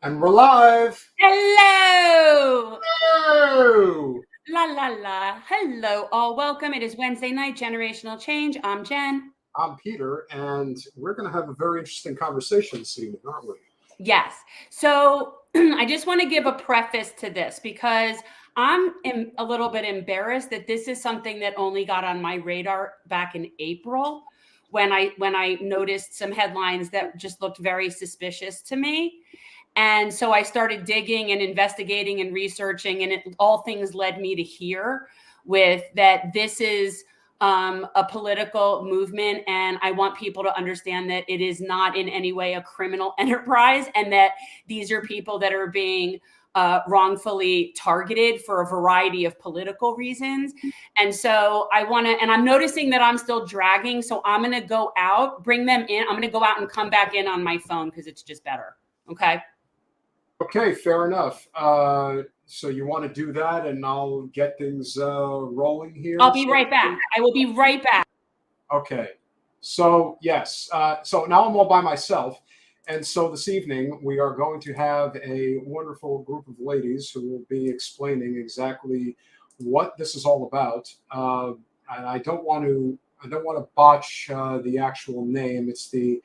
And we're live. Hello. Hello. La la la. Hello, all. Welcome. It is Wednesday night, Generational Change. I'm Jen. I'm Peter, and we're going to have a very interesting conversation this evening, aren't we? Yes. So I just want to give a preface to this because I'm a little bit embarrassed that this is something that only got on my radar back in April when I noticed some headlines that just looked very suspicious to me. And so I started digging and investigating and researching, and all things led me to here with that this is a political movement. And I want people to understand that it is not in any way a criminal enterprise, and that these are people that are being wrongfully targeted for a variety of political reasons. And so I want to, and I'm noticing that I'm still dragging. So I'm going to go out, bring them in. I'm going to go out and come back in on my phone because it's just better. Okay. Okay, fair enough. So you want to do that, and I'll get things rolling here? I'll be right back. I will be right back. Okay. So, yes. So now I'm all by myself. And so this evening, we are going to have a wonderful group of ladies who will be explaining exactly what this is all about. And I don't want to botch the actual name. It's the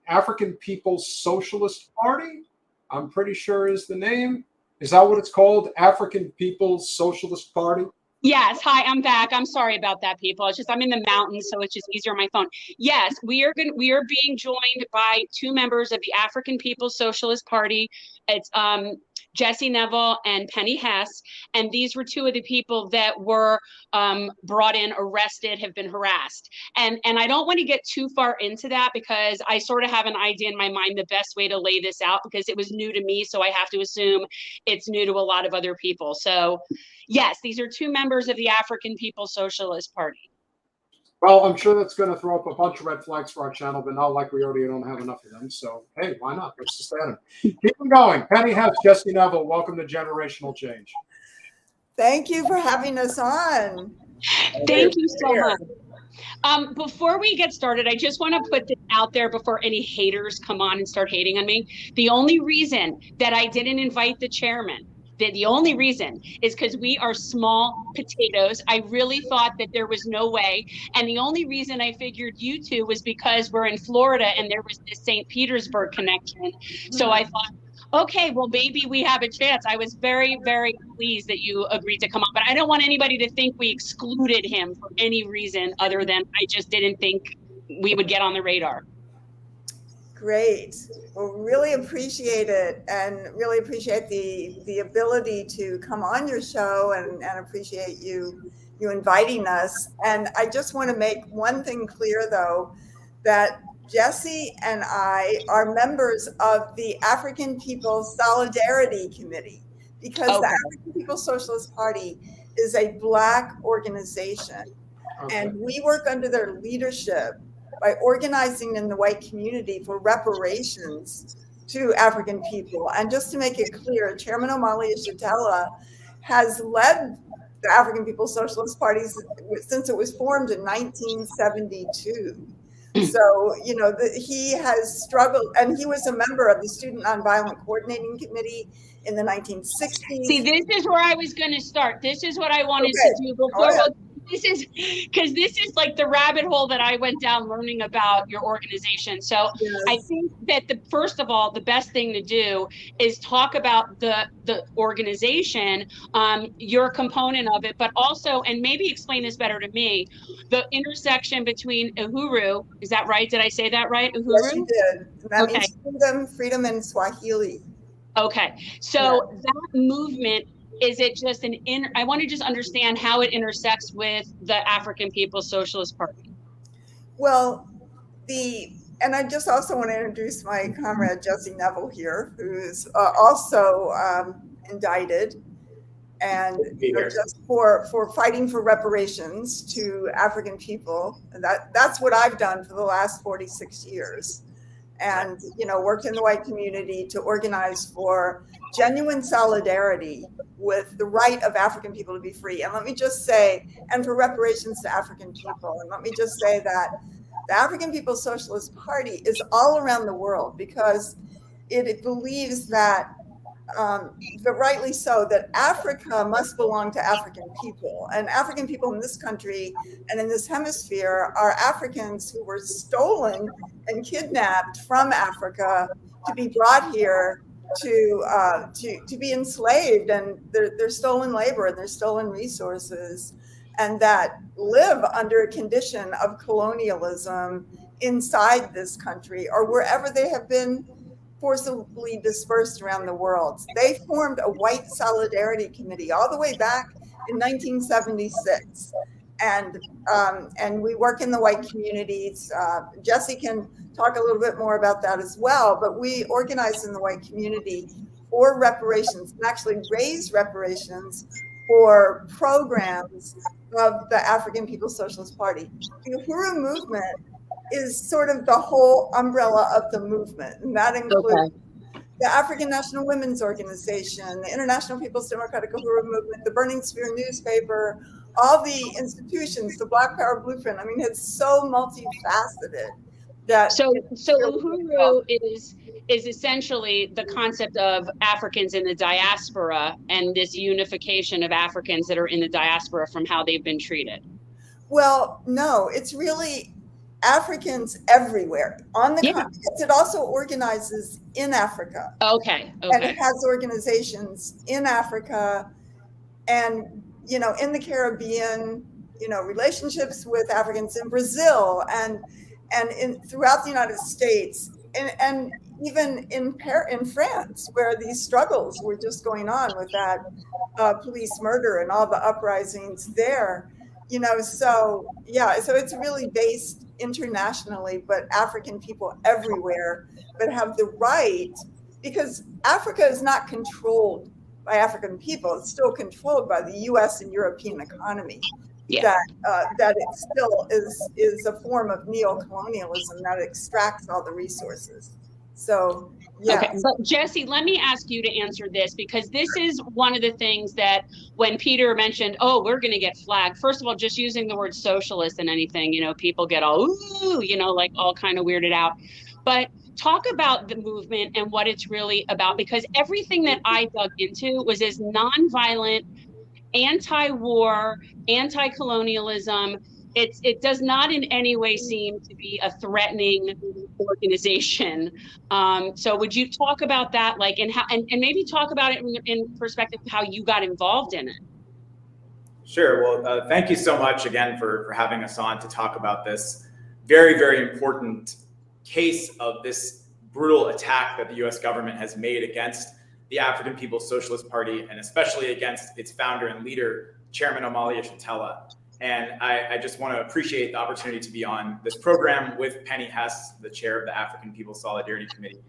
African People's Socialist Party, I'm pretty sure is the name. Is that what it's called? African People's Socialist Party? Yes. Hi, I'm back. I'm sorry about that, people. It's just I'm in the mountains, so it's just easier on my phone. Yes, we are being joined by two members of the African People's Socialist Party. It's Jesse Nevel and Penny Hess. And these were two of the people that were brought in, arrested, have been harassed. And I don't want to get too far into that because I sort of have an idea in my mind the best way to lay this out because it was new to me. So I have to assume it's new to a lot of other people. So yes, these are two members of the African People's Socialist Party. Well, I'm sure that's going to throw up a bunch of red flags for our channel, but not like we already don't have enough of them. So, hey, why not? Let's just add them. Keep them going. Penny Hess Jesse Nevel, welcome to Generational Change. Thank you for having us on. Thank you so much. Before we get started, I just want to put this out there before any haters come on and start hating on me. The only reason that I didn't invite the chairman, the only reason is because we are small potatoes. I really thought that there was no way. And the only reason I figured you two was because we're in Florida and there was this St. Petersburg connection. So I thought, okay, well, maybe we have a chance. I was very, very pleased that you agreed to come on, but I don't want anybody to think we excluded him for any reason other than I just didn't think we would get on the radar. Great. Well, really appreciate it and really appreciate the ability to come on your show and appreciate you inviting us. And I just want to make one thing clear, though, that Jesse and I are members of the African People's Solidarity Committee because the African People's Socialist Party is a Black organization. And we work under their leadership by organizing in the white community for reparations to African people. And just to make it clear, Chairman Omali Yeshitela has led the African People's Socialist Party since it was formed in 1972. So, you know, he has struggled, and he was a member of the Student Nonviolent Coordinating Committee in the 1960s. See, this is where I was going to start. This is what I wanted to do before. This is because this is like the rabbit hole that I went down learning about your organization. So I think that first of all, the best thing to do is talk about the organization, you're a component of it, but also, and maybe explain this better to me, the intersection between Uhuru. Is that right? Did I say that right? Uhuru? Yes, you did. That means freedom in Swahili. Okay. So that movement, is it just I want to just understand how it intersects with the African People's Socialist Party. Well, and I just also want to introduce my comrade Jesse Nevel here, who's also indicted, and just for fighting for reparations to African people. And that's what I've done for the last 46 years. And, you know, worked in the white community to organize for genuine solidarity with the right of African people to be free. And let me just say, and for reparations to African people. And let me just say that the African People's Socialist Party is all around the world because it believes that, but rightly so, that Africa must belong to African people. And African people in this country and in this hemisphere are Africans who were stolen and kidnapped from Africa to be brought here to be enslaved, and they're stolen labor and they're stolen resources, and that live under a condition of colonialism inside this country or wherever they have been forcibly dispersed around the world. They formed a white solidarity committee all the way back in 1976. And we work in the white communities. Jesse can talk a little bit more about that as well, but we organize in the white community for reparations and actually raise reparations for programs of the African People's Socialist Party. The Uhuru movement is sort of the whole umbrella of the movement, and that includes the African National Women's Organization, the International People's Democratic Uhuru Movement, the Burning Spear newspaper, all the institutions, the Black Power Blueprint. I mean, it's so multifaceted. That so Uhuru is essentially the concept of Africans in the diaspora and this unification of Africans that are in the diaspora from how they've been treated. Well, no, it's really Africans everywhere on the continent. It also organizes in Africa. Okay. And it has organizations in Africa and, you know, in the Caribbean, you know, relationships with Africans in Brazil and throughout the United States, and even in France, where these struggles were just going on with that police murder and all the uprisings there, you know. So yeah, so it's really based internationally, but African people everywhere, but have the right, because Africa is not controlled by African people; it's still controlled by the U.S. and European economy. Yeah. That it still is a form of neo-colonialism that extracts all the resources. So, yeah. Okay, but Jesse, let me ask you to answer this, because this is one of the things that when Peter mentioned, oh, we're going to get flagged. First of all, just using the word socialist and anything, you know, people get all, ooh, you know, like all kind of weirded out. But talk about the movement and what it's really about, because everything that I dug into was as nonviolent, anti-war, anti-colonialism. It does not in any way seem to be a threatening organization. So would you talk about that, like, and how, and maybe talk about it in perspective of how you got involved in it? Sure. Well, thank you so much again for having us on to talk about this very, very important case of this brutal attack that the U.S. government has made against the African People's Socialist Party, and especially against its founder and leader, Chairman Omali Yeshitela. And I just want to appreciate the opportunity to be on this program with Penny Hess, the chair of the African People's Solidarity Committee,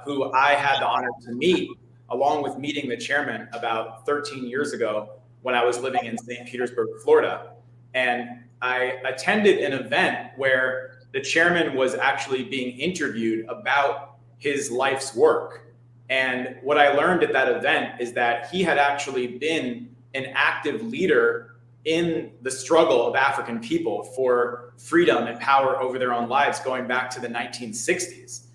who I had the honor to meet, along with meeting the chairman about 13 years ago when I was living in St. Petersburg, Florida. And I attended an event where the chairman was actually being interviewed about his life's work. And what I learned at that event is that he had actually been an active leader in the struggle of African people for freedom and power over their own lives going back to the 1960s.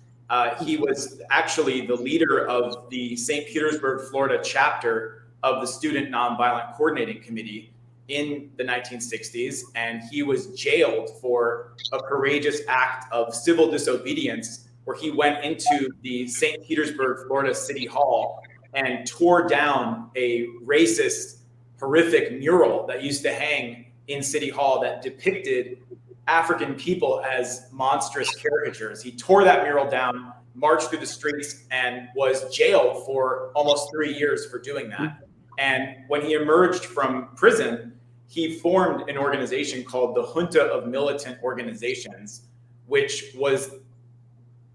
He was actually the leader of the St. Petersburg, Florida chapter of the Student Nonviolent Coordinating Committee in the 1960s, and he was jailed for a courageous act of civil disobedience where he went into the St. Petersburg, Florida City Hall and tore down a racist, horrific mural that used to hang in City Hall that depicted African people as monstrous caricatures. He tore that mural down, marched through the streets, and was jailed for almost 3 years for doing that. And when he emerged from prison, he formed an organization called the Junta of Militant Organizations, which was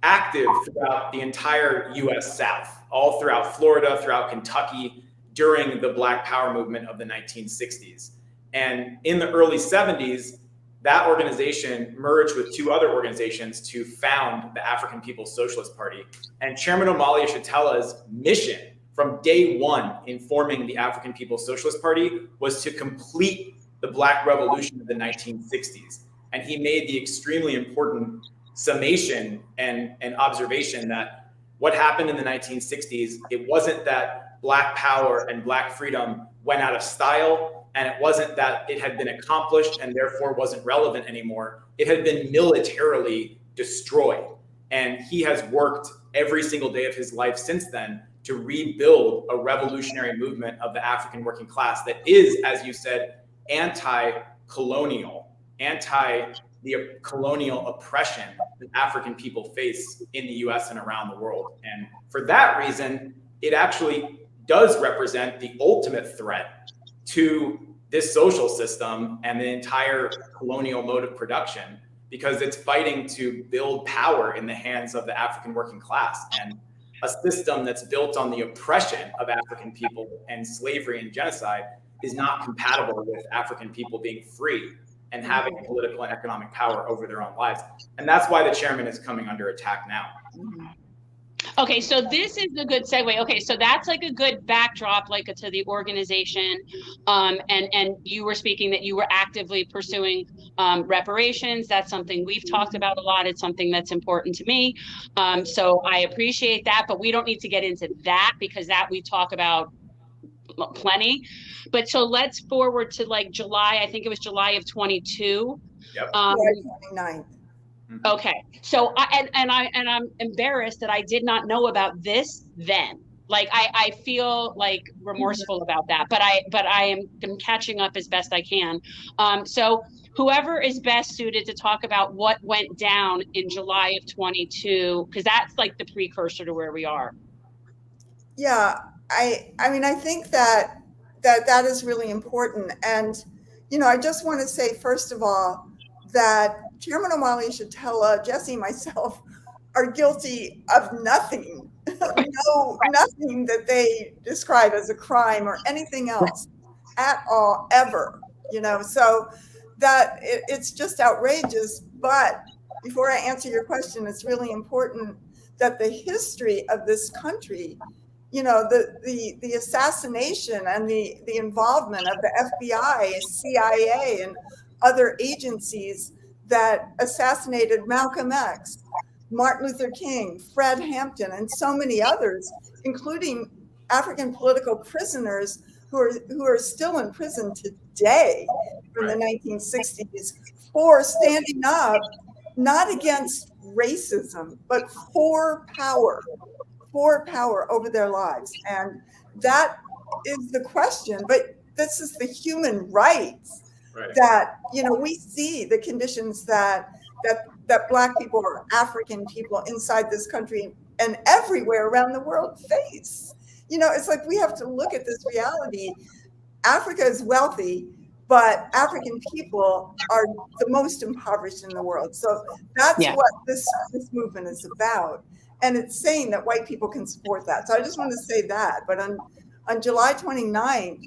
active throughout the entire U.S. South, all throughout Florida, throughout Kentucky, during the Black Power movement of the 1960s. And in the early 70s, that organization merged with two other organizations to found the African People's Socialist Party. And Chairman Omali Yeshitela's mission from day one in forming the African People's Socialist Party was to complete the Black Revolution of the 1960s. And he made the extremely important summation and observation that What happened in the 1960s, it wasn't that Black power and Black freedom went out of style, and it wasn't that it had been accomplished and therefore wasn't relevant anymore. It had been militarily destroyed. And he has worked every single day of his life since then to rebuild a revolutionary movement of the African working class that is, as you said, anti-colonial, anti the colonial oppression that African people face in the US and around the world. And for that reason, it actually does represent the ultimate threat to this social system and the entire colonial mode of production, because it's fighting to build power in the hands of the African working class. And a system that's built on the oppression of African people and slavery and genocide is not compatible with African people being free and having political and economic power over their own lives. And that's why the chairman is coming under attack now. Okay, so this is a good segue. Okay, so that's like a good backdrop, like to the organization. And you were speaking that you were actively pursuing reparations. That's something we've talked about a lot. It's something that's important to me. So I appreciate that, but we don't need to get into that because that we talk about plenty. But so let's forward to like July. I think it was July of 22. Yep. July 29th. Okay, so I'm embarrassed that I did not know about this then. Like I feel like remorseful about that, but I am catching up as best I can. So whoever is best suited to talk about what went down in July of 22, because that's like the precursor to where we are. Yeah, I mean, I think that is really important. And, you know, I just want to say, first of all, that Chairman Omali Yeshitela, Jesse, myself are guilty of nothing, nothing that they describe as a crime or anything else at all, ever, you know, so that it's just outrageous. But before I answer your question, it's really important that the history of this country, you know, the assassination and the involvement of the FBI, CIA, and other agencies that assassinated Malcolm X, Martin Luther King, Fred Hampton, and so many others, including African political prisoners who are still in prison today from the 1960s for standing up, not against racism, but for power over their lives. And that is the question. But this is the human rights that, you know, we see the conditions that Black people or African people inside this country and everywhere around the world face. You know, it's like we have to look at this reality. Africa is wealthy, but African people are the most impoverished in the world. So that's what this movement is about. And it's saying that white people can support that. So I just want to say that. But on July 29th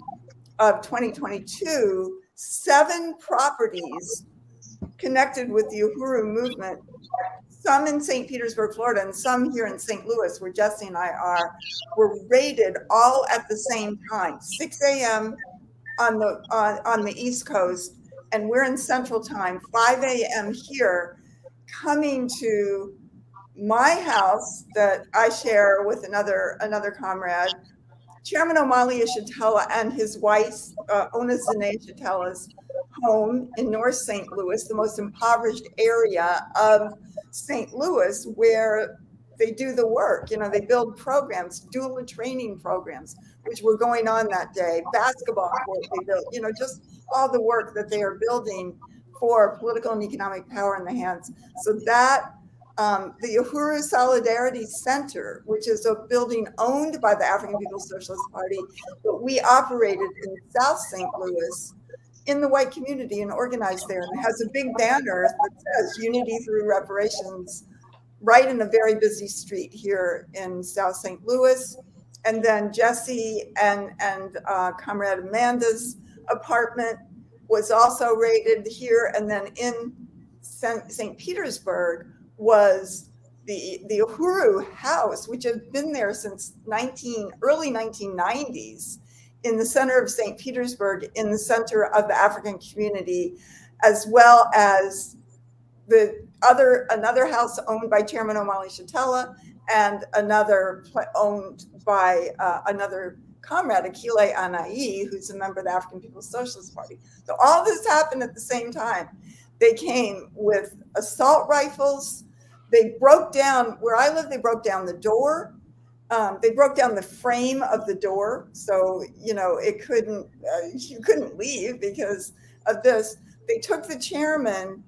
of 2022, 7 properties connected with the Uhuru movement, some in St. Petersburg, Florida, and some here in St. Louis, where Jesse and I are, were raided all at the same time, 6 a.m. on the East Coast, and we're in Central Time, 5 a.m. here, coming to my house that I share with another comrade, Chairman Omali Yeshitela and his wife, Ona Zane Yeshitela's home in North St. Louis, the most impoverished area of St. Louis, where they do the work. You know, they build programs, doula training programs, which were going on that day, basketball court they built, you know, just all the work that they are building for political and economic power in the hands. So that the Uhuru Solidarity Center, which is a building owned by the African People's Socialist Party, but we operated in South St. Louis in the white community and organized there. And it has a big banner that says Unity Through Reparations right in a very busy street here in South St. Louis. And then Jesse and Comrade Amanda's apartment was also raided here. And then in St. Petersburg was the Uhuru House, which had been there since early 1990s, in the center of St. Petersburg, in the center of the African community, as well as another house owned by Chairman Omali Yeshitela and another owned by another comrade, Akile Anai, who's a member of the African People's Socialist Party. So all this happened at the same time. They came with assault rifles. They broke down, where I live, they broke down the door. They broke down the frame of the door. So, you know, it couldn't, you couldn't leave because of this. They took the chairman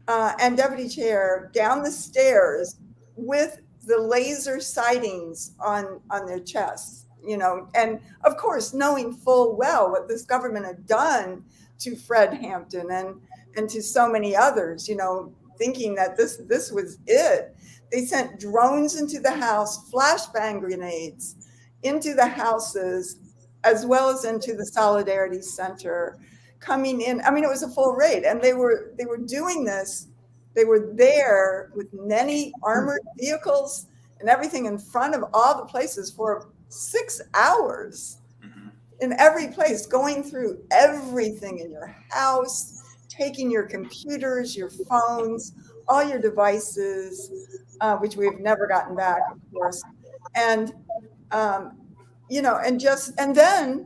and deputy chair down the stairs with the laser sightings on their chests, you know, and of course, knowing full well what this government had done to Fred Hampton and to so many others, you know, thinking that this was it. They sent drones into the house, flashbang grenades into the houses, as well as into the Solidarity Center, coming in. I mean, it was a full raid, and they were doing this. They were there with many armored vehicles and everything in front of all the places for 6 hours in every place, going through everything in your house, taking your computers, your phones, all your devices, which we've never gotten back, of course. And, you know, and then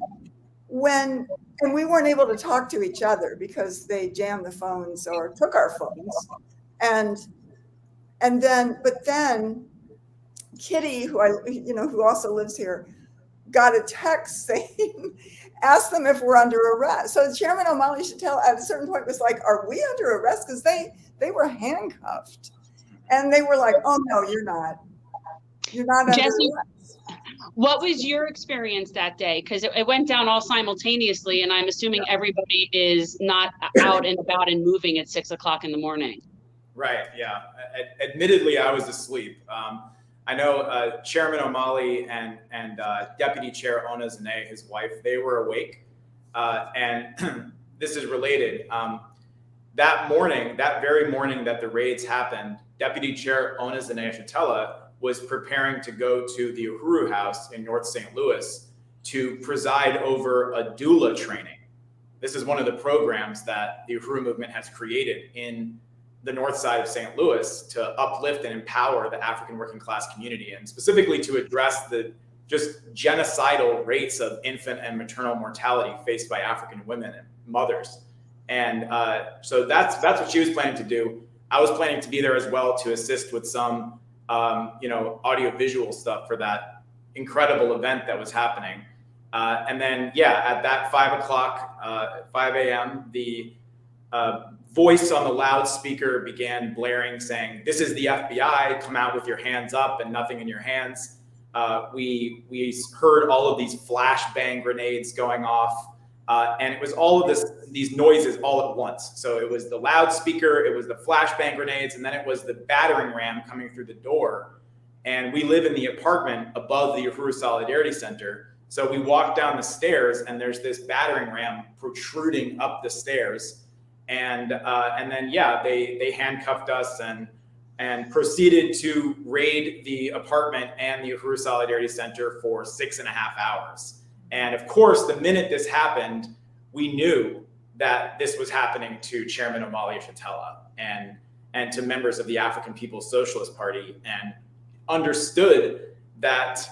when we weren't able to talk to each other because they jammed the phones or took our phones. But then Kitty, who also lives here, got a text saying, ask them if we're under arrest. So Chairman O'Malley Chattel at a certain point was like, are we under arrest? Because they were handcuffed. And they were like, oh no, you're not. You're not under Jesse, arrest. what was your experience that day? Because it went down all simultaneously, and I'm assuming everybody is not out and about and moving at 6 o'clock in the morning. Right, yeah. Admittedly, I was asleep. I know Chairman O'Malley and Deputy Chair Ona Zane, his wife, they were awake. And this is related. That very morning that the raids happened, Deputy Chair Ona Zane Chatella was preparing to go to the Uhuru House in North St. Louis to preside over a doula training. This is one of the programs that the Uhuru movement has created in the north side of St. Louis to uplift and empower the African working class community, and specifically to address the just genocidal rates of infant and maternal mortality faced by African women and mothers. And so that's what she was planning to do. I was planning to be there as well to assist with some audio-visual stuff for that incredible event that was happening. And then, at that 5 a.m., the voice on the loudspeaker began blaring, saying, "This is the FBI, come out with your hands up and nothing in your hands." We heard all of these flashbang grenades going off, and it was all of these noises all at once. So it was the loudspeaker, it was the flashbang grenades, and then it was the battering ram coming through the door. And we live in the apartment above the Uhuru Solidarity Center. So we walk down the stairs, and there's this battering ram protruding up the stairs. And then they handcuffed us and proceeded to raid the apartment and the Uhuru Solidarity Center for 6.5 hours. And of course, the minute this happened, we knew that this was happening to Chairman O'Malley Chatella and to members of the African People's Socialist Party, and understood that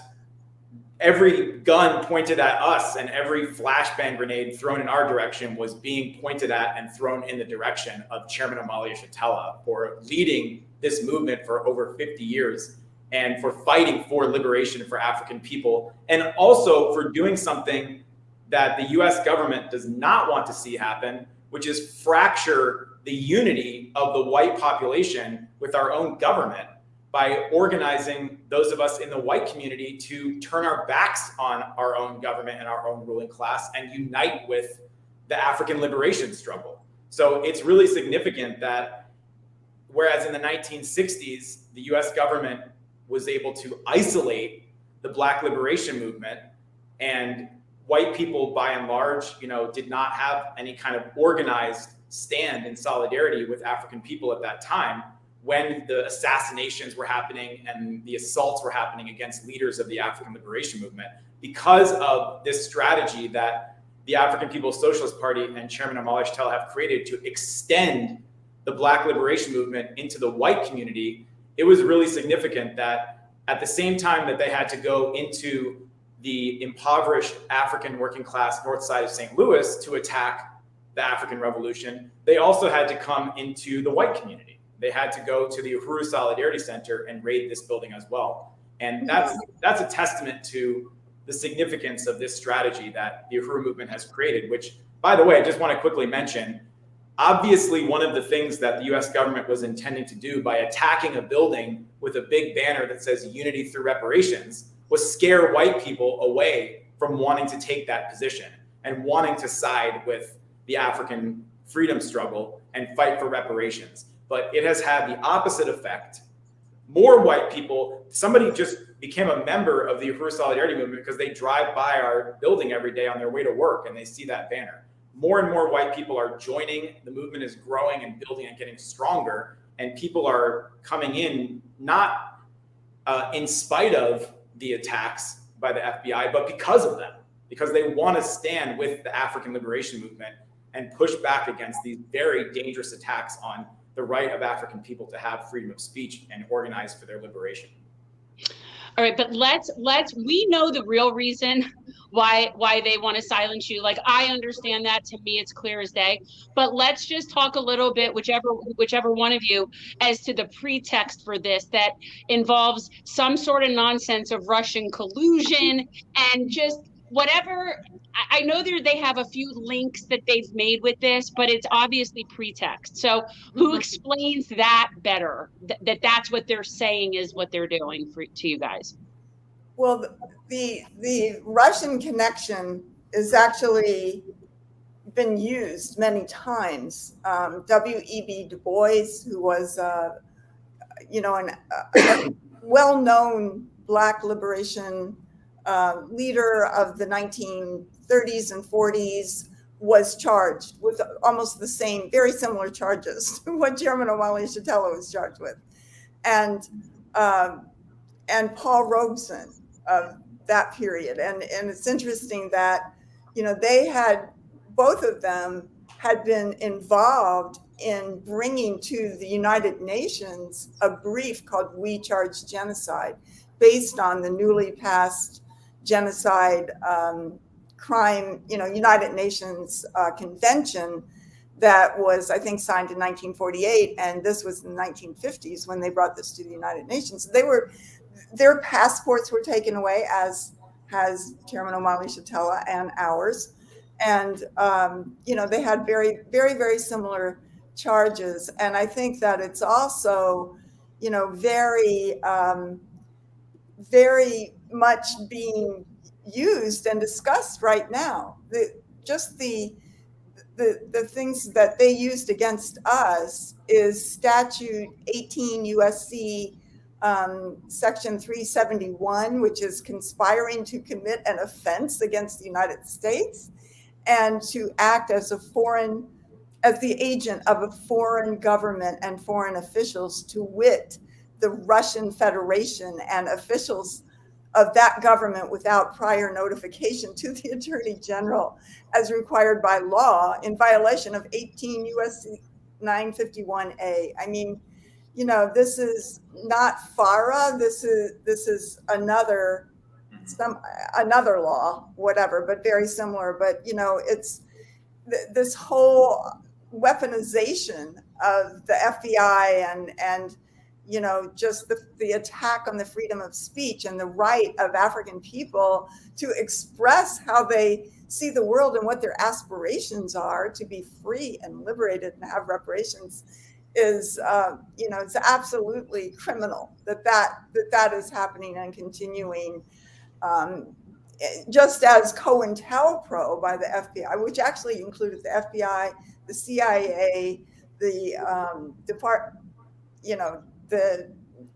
every gun pointed at us and every flashbang grenade thrown in our direction was being pointed at and thrown in the direction of Chairman O'Malley Chatella for leading this movement for over 50 years and for fighting for liberation for African people, and also for doing something that the US government does not want to see happen, which is fracture the unity of the white population with our own government by organizing those of us in the white community to turn our backs on our own government and our own ruling class and unite with the African liberation struggle. So it's really significant that whereas in the 1960s, the US government was able to isolate the Black liberation movement, and white people by and large, did not have any kind of organized stand in solidarity with African people at that time, when the assassinations were happening and the assaults were happening against leaders of the African liberation movement. Because of this strategy that the African People's Socialist Party and Chairman O'Malley Chatella have created to extend the Black liberation movement into the white community, it was really significant that at the same time that they had to go into the impoverished African working class north side of St. Louis to attack the African Revolution, they also had to come into the white community. They had to go to the Uhuru Solidarity Center and raid this building as well. And that's a testament to the significance of this strategy that the Uhuru movement has created, which, by the way, I just want to quickly mention, obviously one of the things that the US government was intending to do by attacking a building with a big banner that says unity through reparations was scare white people away from wanting to take that position and wanting to side with the African freedom struggle and fight for reparations. But it has had the opposite effect. More white people, somebody just became a member of the Uhuru Solidarity movement because they drive by our building every day on their way to work and they see that banner. More and more white people are joining. The movement is growing and building and getting stronger. And people are coming in, not in spite of the attacks by the FBI, but because of them, because they want to stand with the African liberation movement and push back against these very dangerous attacks on the right of African people to have freedom of speech and organize for their liberation. All right, but we know the real reason why they want to silence you. Like, I understand that. To me, it's clear as day. But let's just talk a little bit, whichever one of you, as to the pretext for this that involves some sort of nonsense of Russian collusion and just whatever. I know they have a few links that they've made with this, but it's obviously pretext. So who explains that better? That's what they're saying is what they're doing to you guys. Well, the Russian connection is actually been used many times. W.E.B. Du Bois, who was, a well-known Black liberation leader of the 1930s and 40s, was charged with almost the same, very similar charges to what Chairman Omali Yeshitela was charged with, and Paul Robeson of that period. And it's interesting that, they had, both of them had been involved in bringing to the United Nations a brief called We Charge Genocide, based on the newly passed genocide crime, United Nations convention that was, I think, signed in 1948. And this was in the 1950s when they brought this to the United Nations. Their passports were taken away, as has Chairman Omali Yeshitela and ours. And, they had very, very, very similar charges. And I think that it's also, very, very much being used and discussed right now. The things that they used against us is Statute 18 USC Section 371, which is conspiring to commit an offense against the United States and to act as the agent of a foreign government and foreign officials, to wit, the Russian Federation and officials of that government without prior notification to the Attorney General as required by law, in violation of 18 U.S.C. 951A. I mean, this is not FARA. This is another law, whatever, but very similar. But it's this whole weaponization of the FBI and just the attack on the freedom of speech and the right of African people to express how they see the world and what their aspirations are to be free and liberated and have reparations is, it's absolutely criminal that is happening and continuing. Just as COINTELPRO by the FBI, which actually included the FBI, the CIA, the the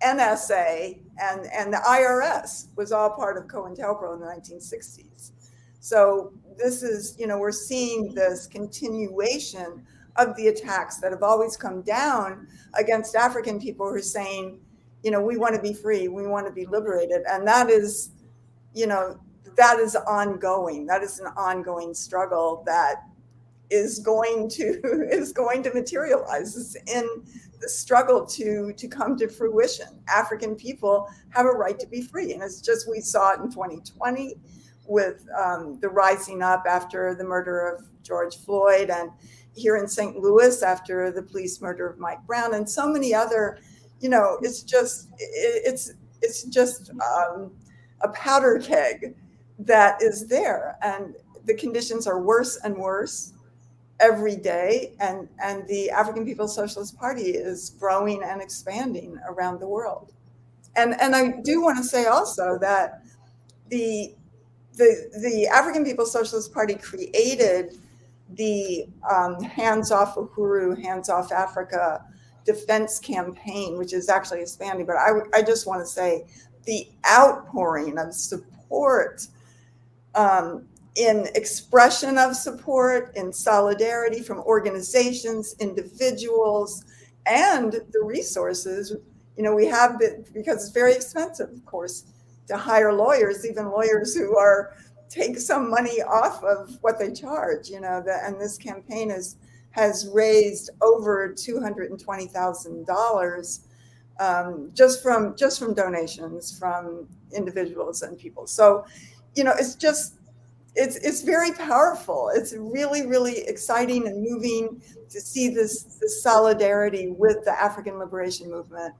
NSA and the IRS was all part of COINTELPRO in the 1960s. So this is, we're seeing this continuation of the attacks that have always come down against African people who are saying, we want to be free, we want to be liberated. And that is, that is ongoing. That is an ongoing struggle that is going to materialize in the struggle to come to fruition. African people have a right to be free. And it's just, we saw it in 2020 with the rising up after the murder of George Floyd, and here in St. Louis after the police murder of Mike Brown, and so many other, it's just a powder keg that is there. And the conditions are worse and worse every day, and the African People's Socialist Party is growing and expanding around the world. And I do want to say also that the African People's Socialist Party created the Hands Off Uhuru, Hands Off Africa defense campaign, which is actually expanding. But I just want to say the outpouring of support, in expression of support, in solidarity from organizations, individuals, and the resources, we have been, because it's very expensive, of course, to hire lawyers, even lawyers who take some money off of what they charge, and this campaign has raised over $220,000 just from donations from individuals and people. So, it's very powerful. It's really, really exciting and moving to see this solidarity with the African liberation movement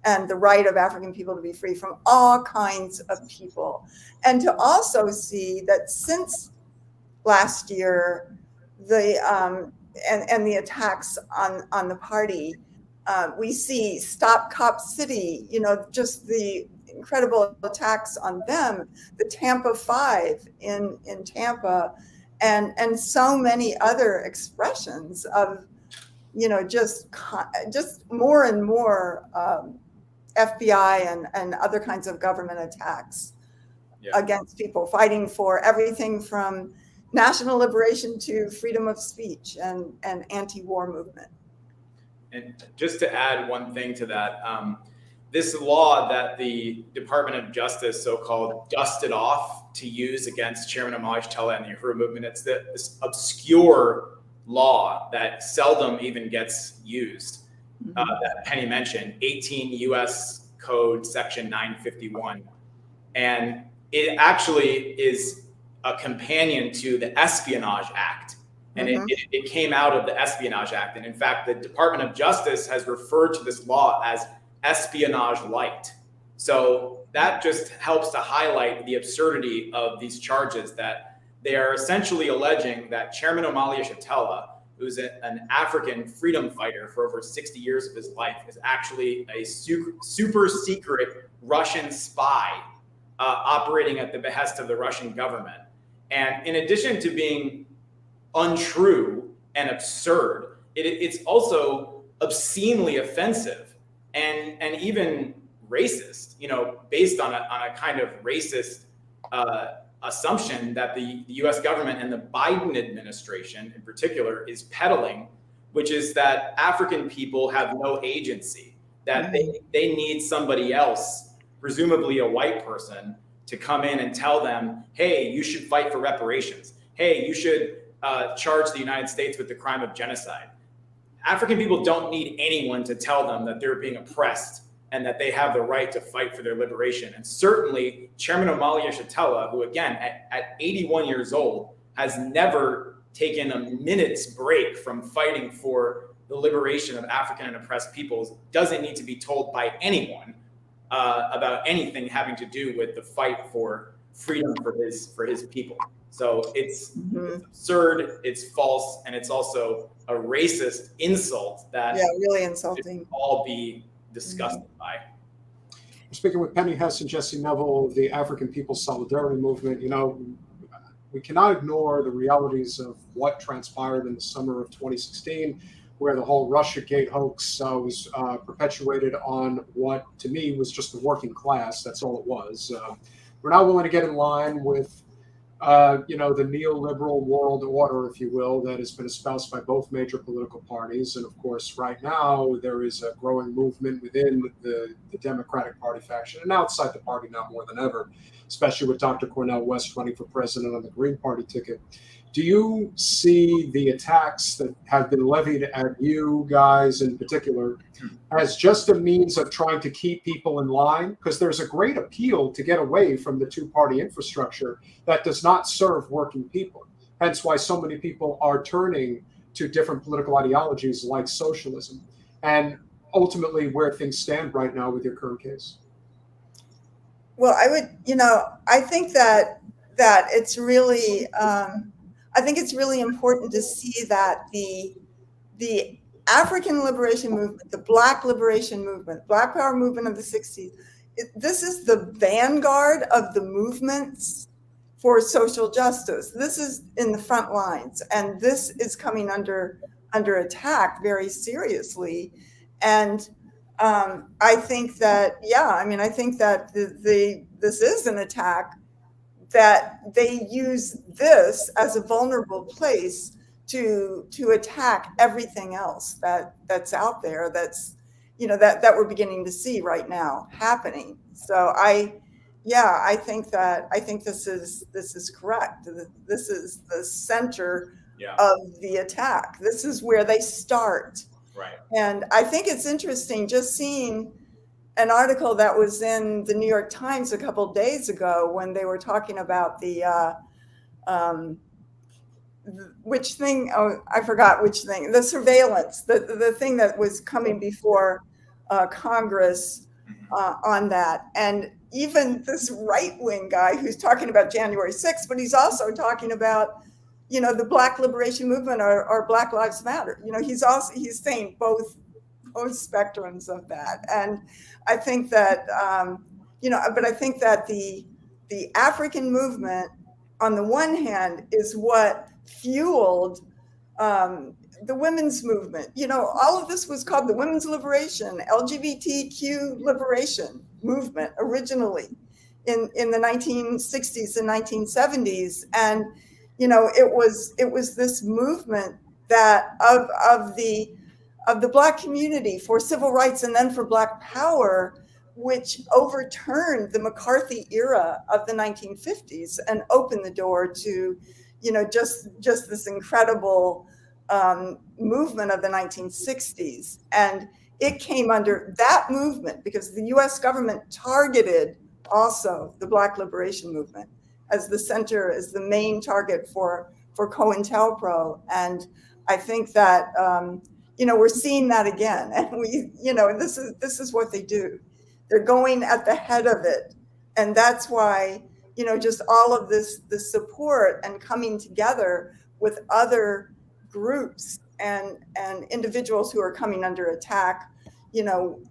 and the right of African people to be free from all kinds of people. And to also see that since last year, the attacks on the party, we see Stop Cop City, just the incredible attacks on them, the Tampa 5 in Tampa, and so many other expressions of, just more and more FBI and other kinds of government attacks against people fighting for everything from national liberation to freedom of speech and anti-war movement. And just to add one thing to that, this law that the Department of Justice so-called dusted off to use against Chairman Omali Yeshitela and the Uhuru movement, it's this obscure law that seldom even gets used, that Penny mentioned, 18 U.S. Code Section 951. And it actually is a companion to the Espionage Act. And it came out of the Espionage Act. And in fact, the Department of Justice has referred to this law as espionage light. So that just helps to highlight the absurdity of these charges, that they are essentially alleging that Chairman Omali Yeshitela, who's an African freedom fighter for over 60 years of his life, is actually a super secret Russian spy operating at the behest of the Russian government. And in addition to being untrue and absurd, it's also obscenely offensive and even racist, based on a kind of racist assumption that the US government and the Biden administration in particular is peddling, which is that African people have no agency, that they need somebody else, presumably a white person, to come in and tell them, hey, you should fight for reparations. Hey, you should charge the United States with the crime of genocide. African people don't need anyone to tell them that they're being oppressed and that they have the right to fight for their liberation. And certainly Chairman Omali Yeshitela, who again, at 81 years old, has never taken a minute's break from fighting for the liberation of African and oppressed peoples, doesn't need to be told by anyone about anything having to do with the fight for freedom for his people. So it's absurd, it's false, and it's also a racist insult that really insulting. We should all be disgusted by. We're speaking with Penny Hess and Jesse Nevel of the African People's Solidarity Movement. We cannot ignore the realities of what transpired in the summer of 2016, where the whole Russiagate hoax was perpetuated on what, to me, was just the working class. That's all it was. We're not willing to get in line with the neoliberal world order, if you will, that has been espoused by both major political parties. And of course, right now, there is a growing movement within the Democratic Party faction and outside the party now more than ever especially with Dr. Cornel West running for president on the Green Party ticket. Do you see the attacks that have been levied at you guys in particular as just a means of trying to keep people in line? Because there's a great appeal to get away from the two-party infrastructure that does not serve working people. Hence why so many people are turning to different political ideologies like socialism, and ultimately where things stand right now with your current case. Well, I think that it's really, I think it's really important to see that the African liberation movement, the Black liberation movement, Black Power movement of the 60s, this is the vanguard of the movements for social justice. This is in the front lines, and this is coming under attack very seriously. And I think that, I think that this is an attack, that they use this as a vulnerable place to attack everything else that's out there, that's, that we're beginning to see right now happening. So I think this is correct. This is the center of the attack. This is where they start. Right. And I think it's interesting just seeing an article that was in the New York Times a couple of days ago when they were talking about the which thing? Oh, I forgot which thing. The surveillance, the thing that was coming before Congress on that. And even this right-wing guy who's talking about January 6th, but he's also talking about, the Black liberation movement or Black Lives Matter. He's saying both spectrums of that. And I think that, but I think that the African movement, on the one hand, is what fueled the women's movement. All of this was called the women's liberation, LGBTQ liberation movement originally in the 1960s and 1970s. And, it was this movement that of the Black community for civil rights and then for Black power, which overturned the McCarthy era of the 1950s and opened the door to, just this incredible movement of the 1960s. And it came under that movement because the US government targeted also the Black liberation movement as the center, as the main target for COINTELPRO. And I think that, we're seeing that again. And this is what they do. They're going at the head of it. And that's why, just all of this support and coming together with other groups and individuals who are coming under attack,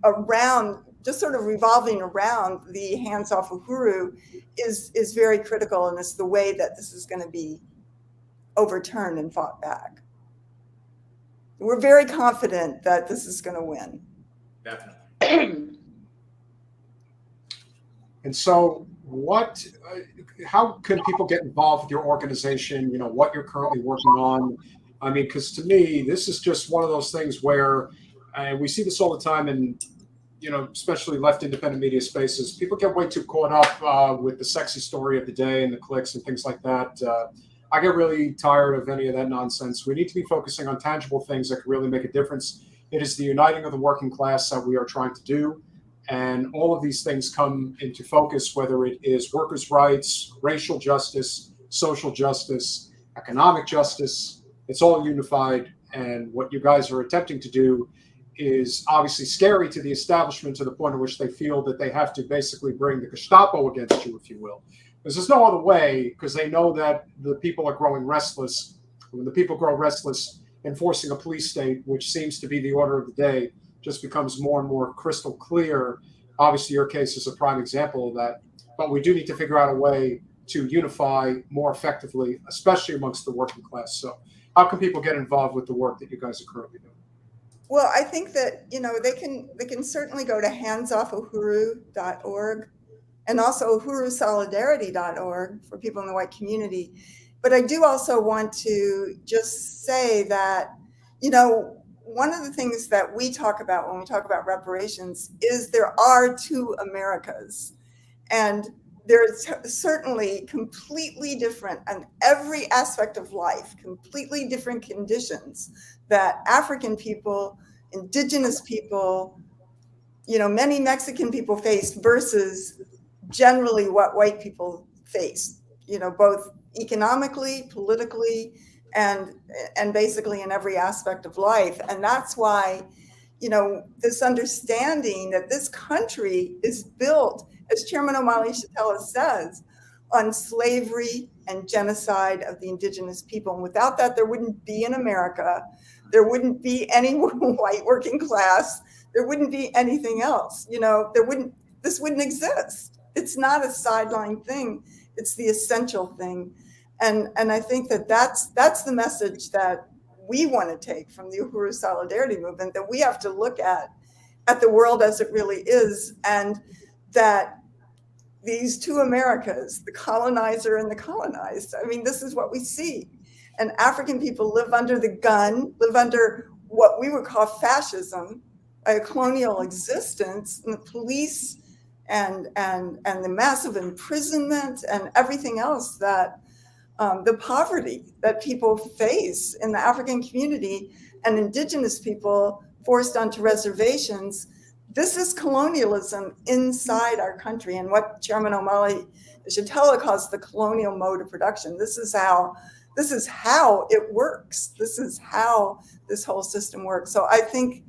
around, just sort of revolving around the hands off Uhuru is very critical. And it's the way that this is going to be overturned and fought back. We're very confident that this is going to win. Definitely. And so how can people get involved with your organization? What you're currently working on? I mean, because to me, this is just one of those things where we see this all the time in, especially left independent media spaces. People get way too caught up with the sexy story of the day and the clicks and things like that. I get really tired of any of that nonsense. We need to be focusing on tangible things that can really make a difference. It is the uniting of the working class that we are trying to do. And all of these things come into focus, whether it is workers' rights, racial justice, social justice, economic justice. It's all unified. And what you guys are attempting to do is obviously scary to the establishment to the point at which they feel that they have to basically bring the Gestapo against you, if you will. Because there's no other way, because they know that the people are growing restless. When the people grow restless, enforcing a police state, which seems to be the order of the day, just becomes more and more crystal clear. Obviously, your case is a prime example of that. But we do need to figure out a way to unify more effectively, especially amongst the working class. So how can people get involved with the work that you guys are currently doing? Well, I think that, they can certainly go to handsoffuhuru.org and also uhurusolidarity.org for people in the white community. But I do also want to just say that, one of the things that we talk about when we talk about reparations is there are two Americas. And there's certainly completely different on every aspect of life, completely different conditions that African people, indigenous people, many Mexican people faced versus generally what white people face, both economically, politically, and basically in every aspect of life. And that's why, this understanding that this country is built, as Chairman Omali Shatella says, on slavery and genocide of the indigenous people. And without that, there wouldn't be an America. There wouldn't be any white working class. There wouldn't be anything else. This wouldn't exist. It's not a sideline thing. It's the essential thing. And I think that's the message that we want to take from the Uhuru Solidarity Movement, that we have to look at the world as it really is, and that these two Americas, the colonizer and the colonized, this is what we see. And African people live under the gun, live under what we would call fascism, a colonial existence, and the police and the massive imprisonment and everything else that the poverty that people face in the African community and indigenous people forced onto reservations. This is colonialism inside our country, and what Chairman Omali Shatella calls the colonial mode of production. This is how it works. This is how this whole system works. So I think,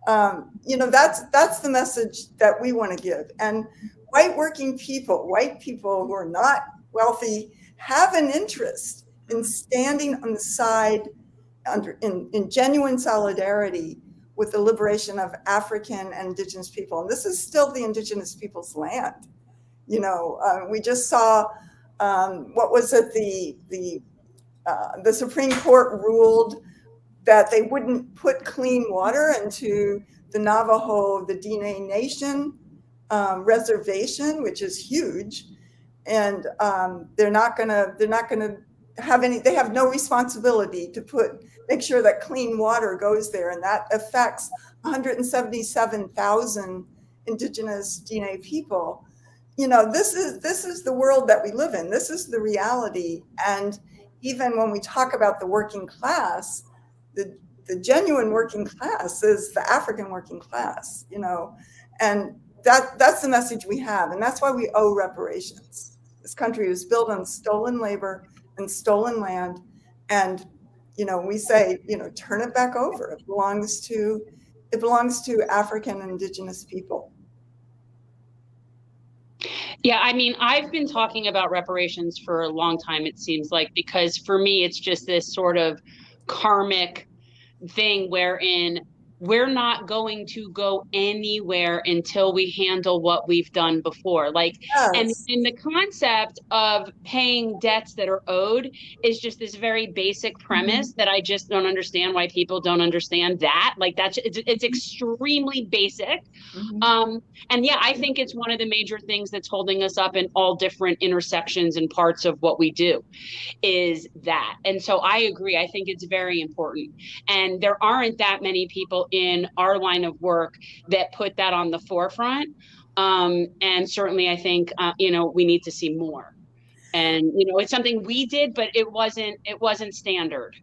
that's the message that we want to give. And white people who are not wealthy, have an interest in standing on the side in genuine solidarity with the liberation of African and indigenous people. And this is still the indigenous people's land. We just saw, what was it? The Supreme Court ruled that they wouldn't put clean water into the Navajo, the Diné Nation reservation, which is huge. And they're not gonna have any, they have no responsibility to make sure that clean water goes there. And that affects 177,000 indigenous Diné people. This is the world that we live in. This is the reality. And even when we talk about the working class, the genuine working class is the African working class, and that's the message we have. And that's why we owe reparations. This country was built on stolen labor and stolen land. And, we say, turn it back over. It belongs to African and indigenous people. Yeah, I've been talking about reparations for a long time, it seems like, because for me, it's just this sort of karmic thing wherein we're not going to go anywhere until we handle what we've done before. Yes. And in the concept of paying debts that are owed is just this very basic premise that I just don't understand why people don't understand that. It's extremely basic. And yeah, I think it's one of the major things that's holding us up in all different intersections and parts of what we do is that. And so I agree. I think it's very important. And there aren't that many people in our line of work that put that on the forefront. And certainly I think, we need to see more. And, it's something we did, but it wasn't standard.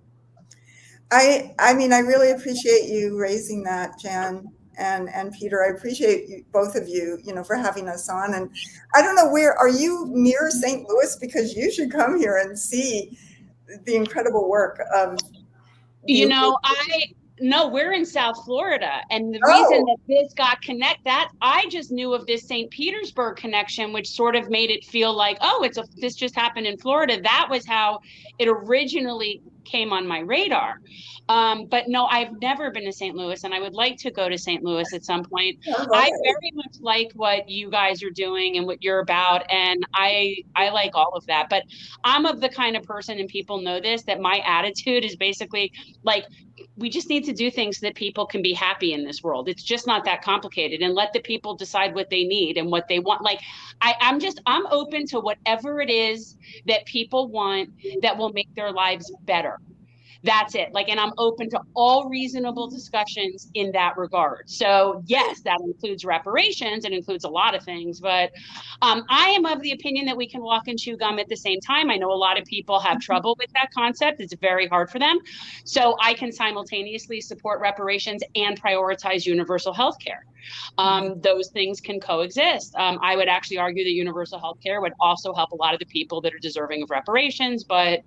I really appreciate you raising that, Jan and Peter. I appreciate you, both of you, for having us on. And I don't know, where are you near St. Louis? Because you should come here and see the incredible work of. No, we're in South Florida. And the reason that this got I just knew of this St. Petersburg connection, which sort of made it feel like, this just happened in Florida. That was how it originally came on my radar. But no, I've never been to St. Louis, and I would like to go to St. Louis at some point. I very much like what you guys are doing and what you're about, and I like all of that. But I'm of the kind of person, and people know this, that my attitude is basically we just need to do things so that people can be happy in this world. It's just not that complicated, and let the people decide what they need and what they want. I'm open to whatever it is that people want that will make their lives better. That's it. Like, and I'm open to all reasonable discussions in that regard. So yes, that includes reparations. It includes a lot of things, but I am of the opinion that we can walk and chew gum at the same time. I know a lot of people have trouble with that concept. It's very hard for them. So I can simultaneously support reparations and prioritize universal health care. Those things can coexist. I would actually argue that universal health care would also help a lot of the people that are deserving of reparations, but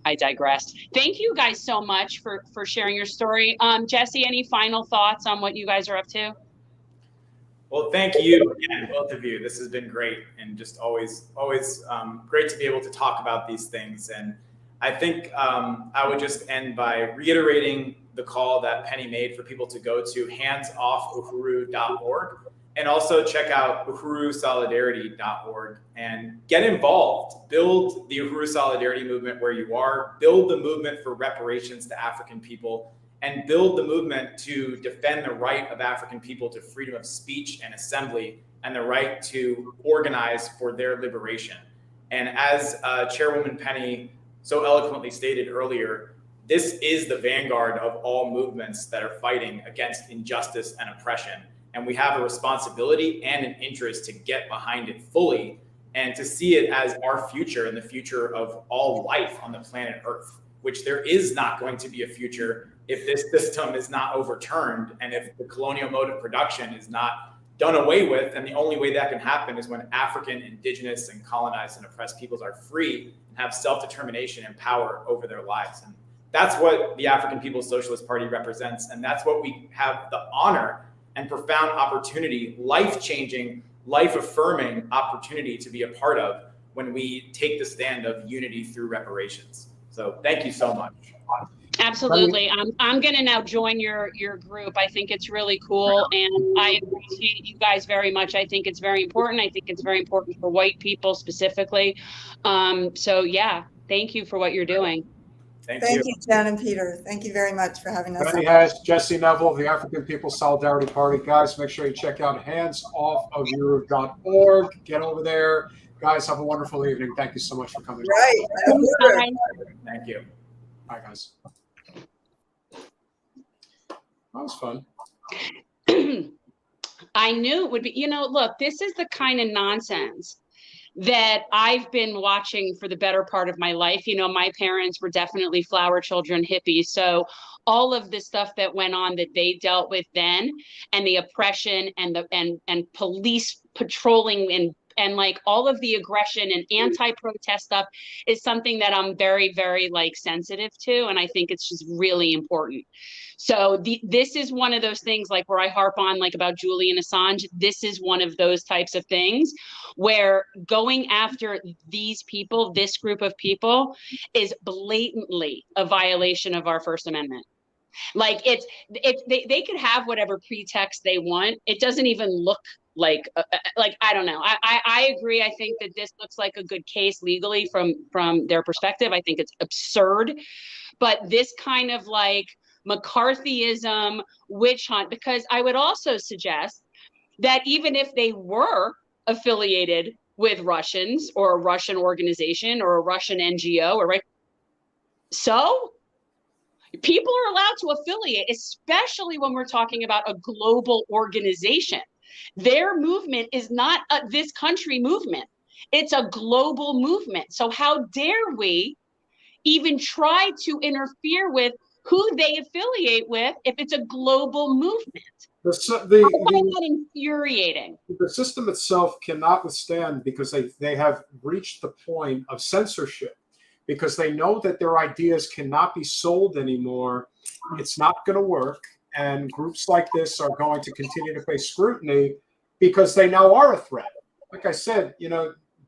I digress. Thank you guys so much for sharing your story. Jesse, any final thoughts on what you guys are up to? Well, thank you again, both of you. This has been great, and just always great to be able to talk about these things. And I think I would just end by reiterating the call that Penny made for people to go to handsoffuhuru.org, and also check out uhurusolidarity.org and get involved. Build the Uhuru Solidarity movement where you are. Build the movement for reparations to African people, and build the movement to defend the right of African people to freedom of speech and assembly, and the right to organize for their liberation. And as Chairwoman Penny so eloquently stated earlier, this is the vanguard of all movements that are fighting against injustice and oppression. And we have a responsibility and an interest to get behind it fully, and to see it as our future and the future of all life on the planet Earth, which there is not going to be a future if this system is not overturned, and if the colonial mode of production is not done away with. And the only way that can happen is when African, indigenous, and colonized and oppressed peoples are free and have self-determination and power over their lives. And that's what the African People's Socialist Party represents. And that's what we have the honor and profound opportunity, life-changing, life-affirming opportunity to be a part of when we take the stand of unity through reparations. So thank you so much. Absolutely. I'm going to now join your group. I think it's really cool, and I appreciate you guys very much. I think it's very important. I think it's very important for white people specifically. So yeah, thank you for what you're doing. Thank you, Jen and Peter. Thank you very much for having us. Penny Hess Jesse Nevel, the African People's Solidarity Party. Guys, make sure you check out handsoffofyour.org. Get over there. Guys, have a wonderful evening. Thank you so much for coming. Right. Bye. Thank you. Bye, guys. That was fun. I knew it would be, look, this is the kind of nonsense that I've been watching for the better part of my life. My parents were definitely flower children, hippies. So all of the stuff that went on that they dealt with then, and the oppression and and police patrolling and like all of the aggression and anti-protest stuff is something that I'm very, very sensitive to. And I think it's just really important. So this is one of those things like where I harp on about Julian Assange. This is one of those types of things where going after these people, this group of people, is blatantly a violation of our First Amendment. Like they could have whatever pretext they want. It doesn't even look like I don't know. I agree. I think that this looks like a good case legally from their perspective. I think it's absurd, but this kind of McCarthyism, witch hunt, because I would also suggest that even if they were affiliated with Russians or a Russian organization or a Russian NGO, so people are allowed to affiliate, especially when we're talking about a global organization. Their movement is not this country movement. It's a global movement. So how dare we even try to interfere with who they affiliate with if it's a global movement? I find that infuriating. The system itself cannot withstand, because they have reached the point of censorship, because they know that their ideas cannot be sold anymore. It's not going to work. And groups like this are going to continue to face scrutiny because they now are a threat. Like I said,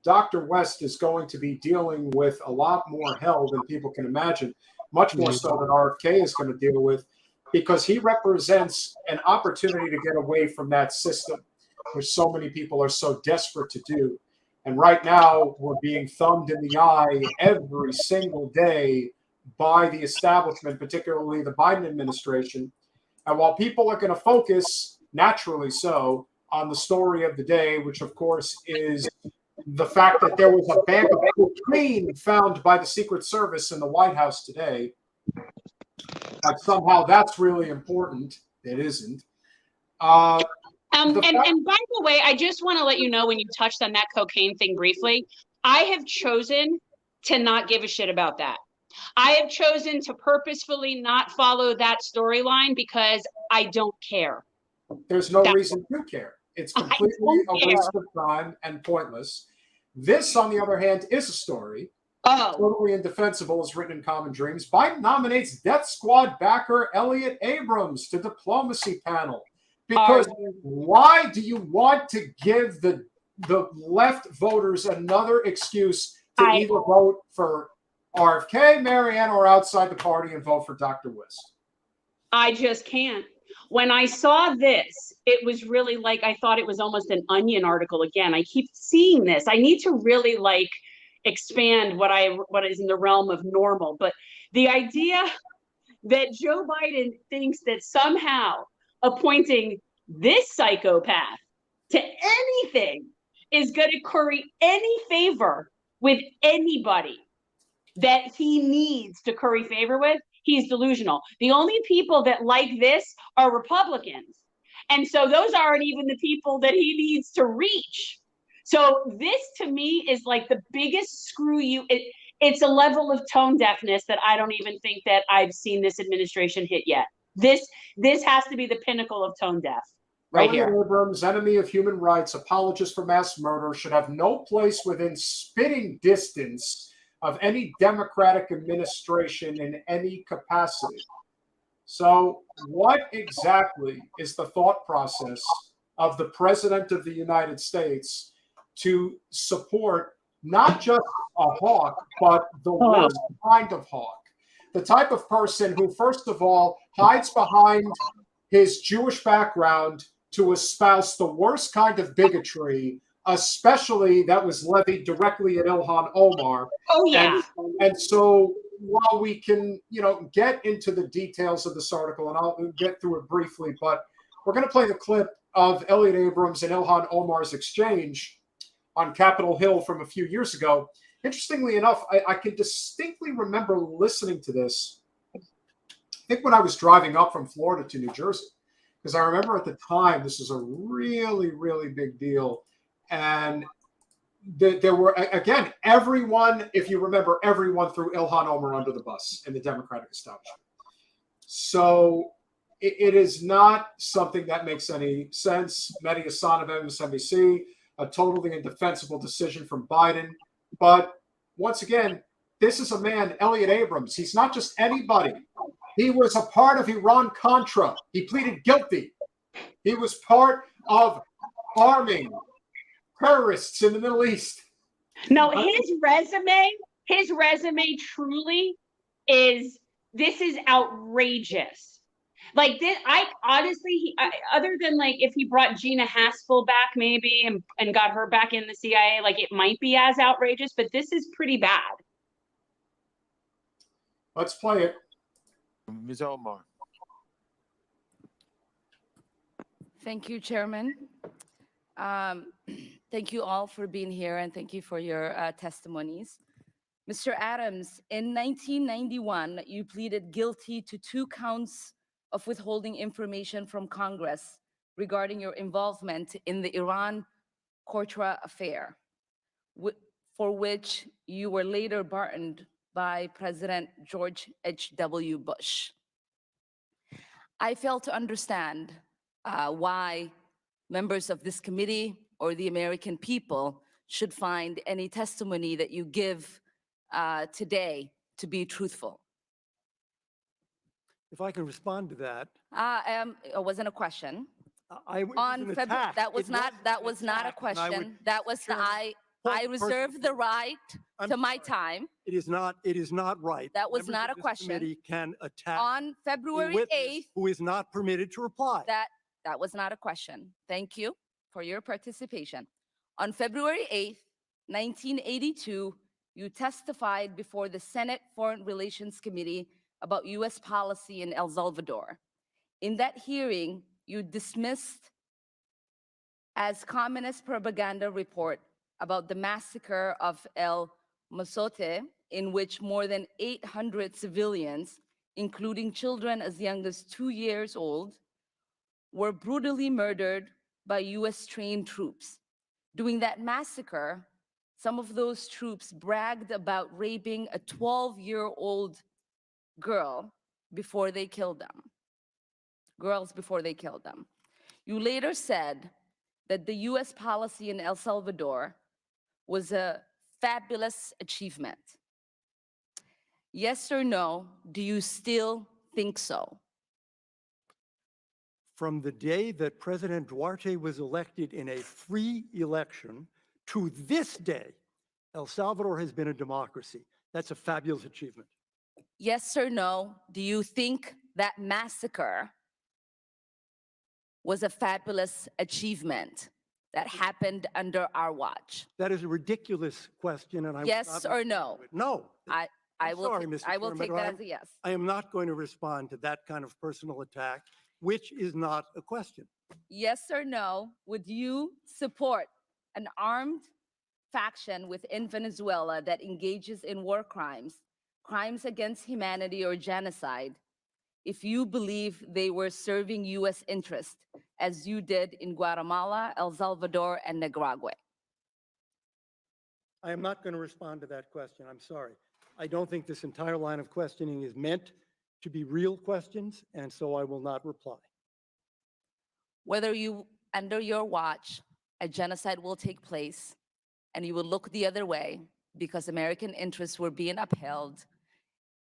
Dr. West is going to be dealing with a lot more hell than people can imagine, much more so than RFK is going to deal with, because he represents an opportunity to get away from that system, which so many people are so desperate to do. And right now, we're being thumbed in the eye every single day by the establishment, particularly the Biden administration. And while people are going to focus, naturally so, on the story of the day, which of course is the fact that there was a bag of cocaine found by the Secret Service in the White House today, But somehow that's really important. It isn't. The And fact- by the way, I just want to let you know, when you touched on that cocaine thing briefly, I have chosen to not give a shit about that. I have chosen to purposefully not follow that storyline because I don't care. There's no That's reason to care. It's I completely don't a waste of time and pointless. This, on the other hand, is a story. Oh, Totally Indefensible is written in Common Dreams. Biden nominates Death Squad backer Elliott Abrams to diplomacy panel. Because why do you want to give the left voters another excuse to either vote for RFK, Marianne, or outside the party and vote for Dr. West? I just can't. When I saw this, it was really like, I thought it was almost an Onion article again. I keep seeing this. I need to really like expand what is in the realm of normal. But the idea that Joe Biden thinks that somehow appointing this psychopath to anything is going to curry any favor with anybody that he needs to curry favor with, he's delusional. The only people that like this are Republicans. And so those aren't even the people that he needs to reach. So this to me is like the biggest screw you. It's a level of tone deafness that I don't even think that I've seen this administration hit yet. This has to be the pinnacle of tone deaf right Elliott here. Abrams, enemy of human rights, apologist for mass murder, should have no place within spitting distance of any Democratic administration in any capacity. So what exactly is the thought process of the President of the United States to support not just a hawk, but the worst kind of hawk? The type of person who, first of all, hides behind his Jewish background to espouse the worst kind of bigotry, especially that was levied directly at Ilhan Omar. Oh, yeah. And so while we can, get into the details of this article, and I'll get through it briefly, but we're going to play the clip of Elliott Abrams and Ilhan Omar's exchange on Capitol Hill from a few years ago. Interestingly enough, I can distinctly remember listening to this, I think when I was driving up from Florida to New Jersey, because I remember at the time this was a really, really big deal. And there were, again, everyone, if you remember, everyone threw Ilhan Omar under the bus in the Democratic establishment. So it is not something that makes any sense. Mehdi Hassan of MSNBC, a totally indefensible decision from Biden. But once again, this is a man, Elliott Abrams. He's not just anybody. He was a part of Iran-Contra. He pleaded guilty. He was part of arming terrorists in the Middle East. No, his resume truly this is outrageous. Like this, I honestly, other than like if he brought Gina Haspel back maybe and got her back in the CIA, like it might be as outrageous, but this is pretty bad. Let's play it. Ms. Omar. Thank you, Chairman. Thank you all for being here, and thank you for your testimonies. Mr. Adams, in 1991, you pleaded guilty to 2 counts of withholding information from Congress regarding your involvement in the Iran-Contra affair, for which you were later pardoned by President George H.W. Bush. I fail to understand why members of this committee or the American people should find any testimony that you give today to be truthful. If I can respond to that. It wasn't a question. On February, that was not a question. That was I reserve the right to my time. It is not right. That was not a question. Committee can attack On February 8th, who is not permitted to reply. That was not a question. Thank you for your participation. On February 8th, 1982, you testified before the Senate Foreign Relations Committee about U.S. policy in El Salvador. In that hearing, you dismissed as communist propaganda report about the massacre of El Mozote, in which more than 800 civilians, including children as young as 2 years old, were brutally murdered by US trained troops. During that massacre, some of those troops bragged about raping a 12-year-old girl before they killed them. Girls before they killed them. You later said that the US policy in El Salvador was a fabulous achievement. Yes or no, do you still think so? From the day that President Duarte was elected in a free election to this day, El Salvador has been a democracy. That's a fabulous achievement. Yes or no, do you think that massacre was a fabulous achievement that happened under our watch? That is a ridiculous question, and I will Yes not or respond no? to it. No. I will sorry, Mr. I will Chairman, take but that as a yes. I am not going to respond to that kind of personal attack, which is not a question. Yes or no, would you support an armed faction within Venezuela that engages in war crimes, crimes against humanity or genocide, if you believe they were serving US interests as you did in Guatemala, El Salvador, and Nicaragua? I am not going to respond to that question. I'm sorry. I don't think this entire line of questioning is meant to be real questions, and so I will not reply. Whether you, under your watch, a genocide will take place and you will look the other way because American interests were being upheld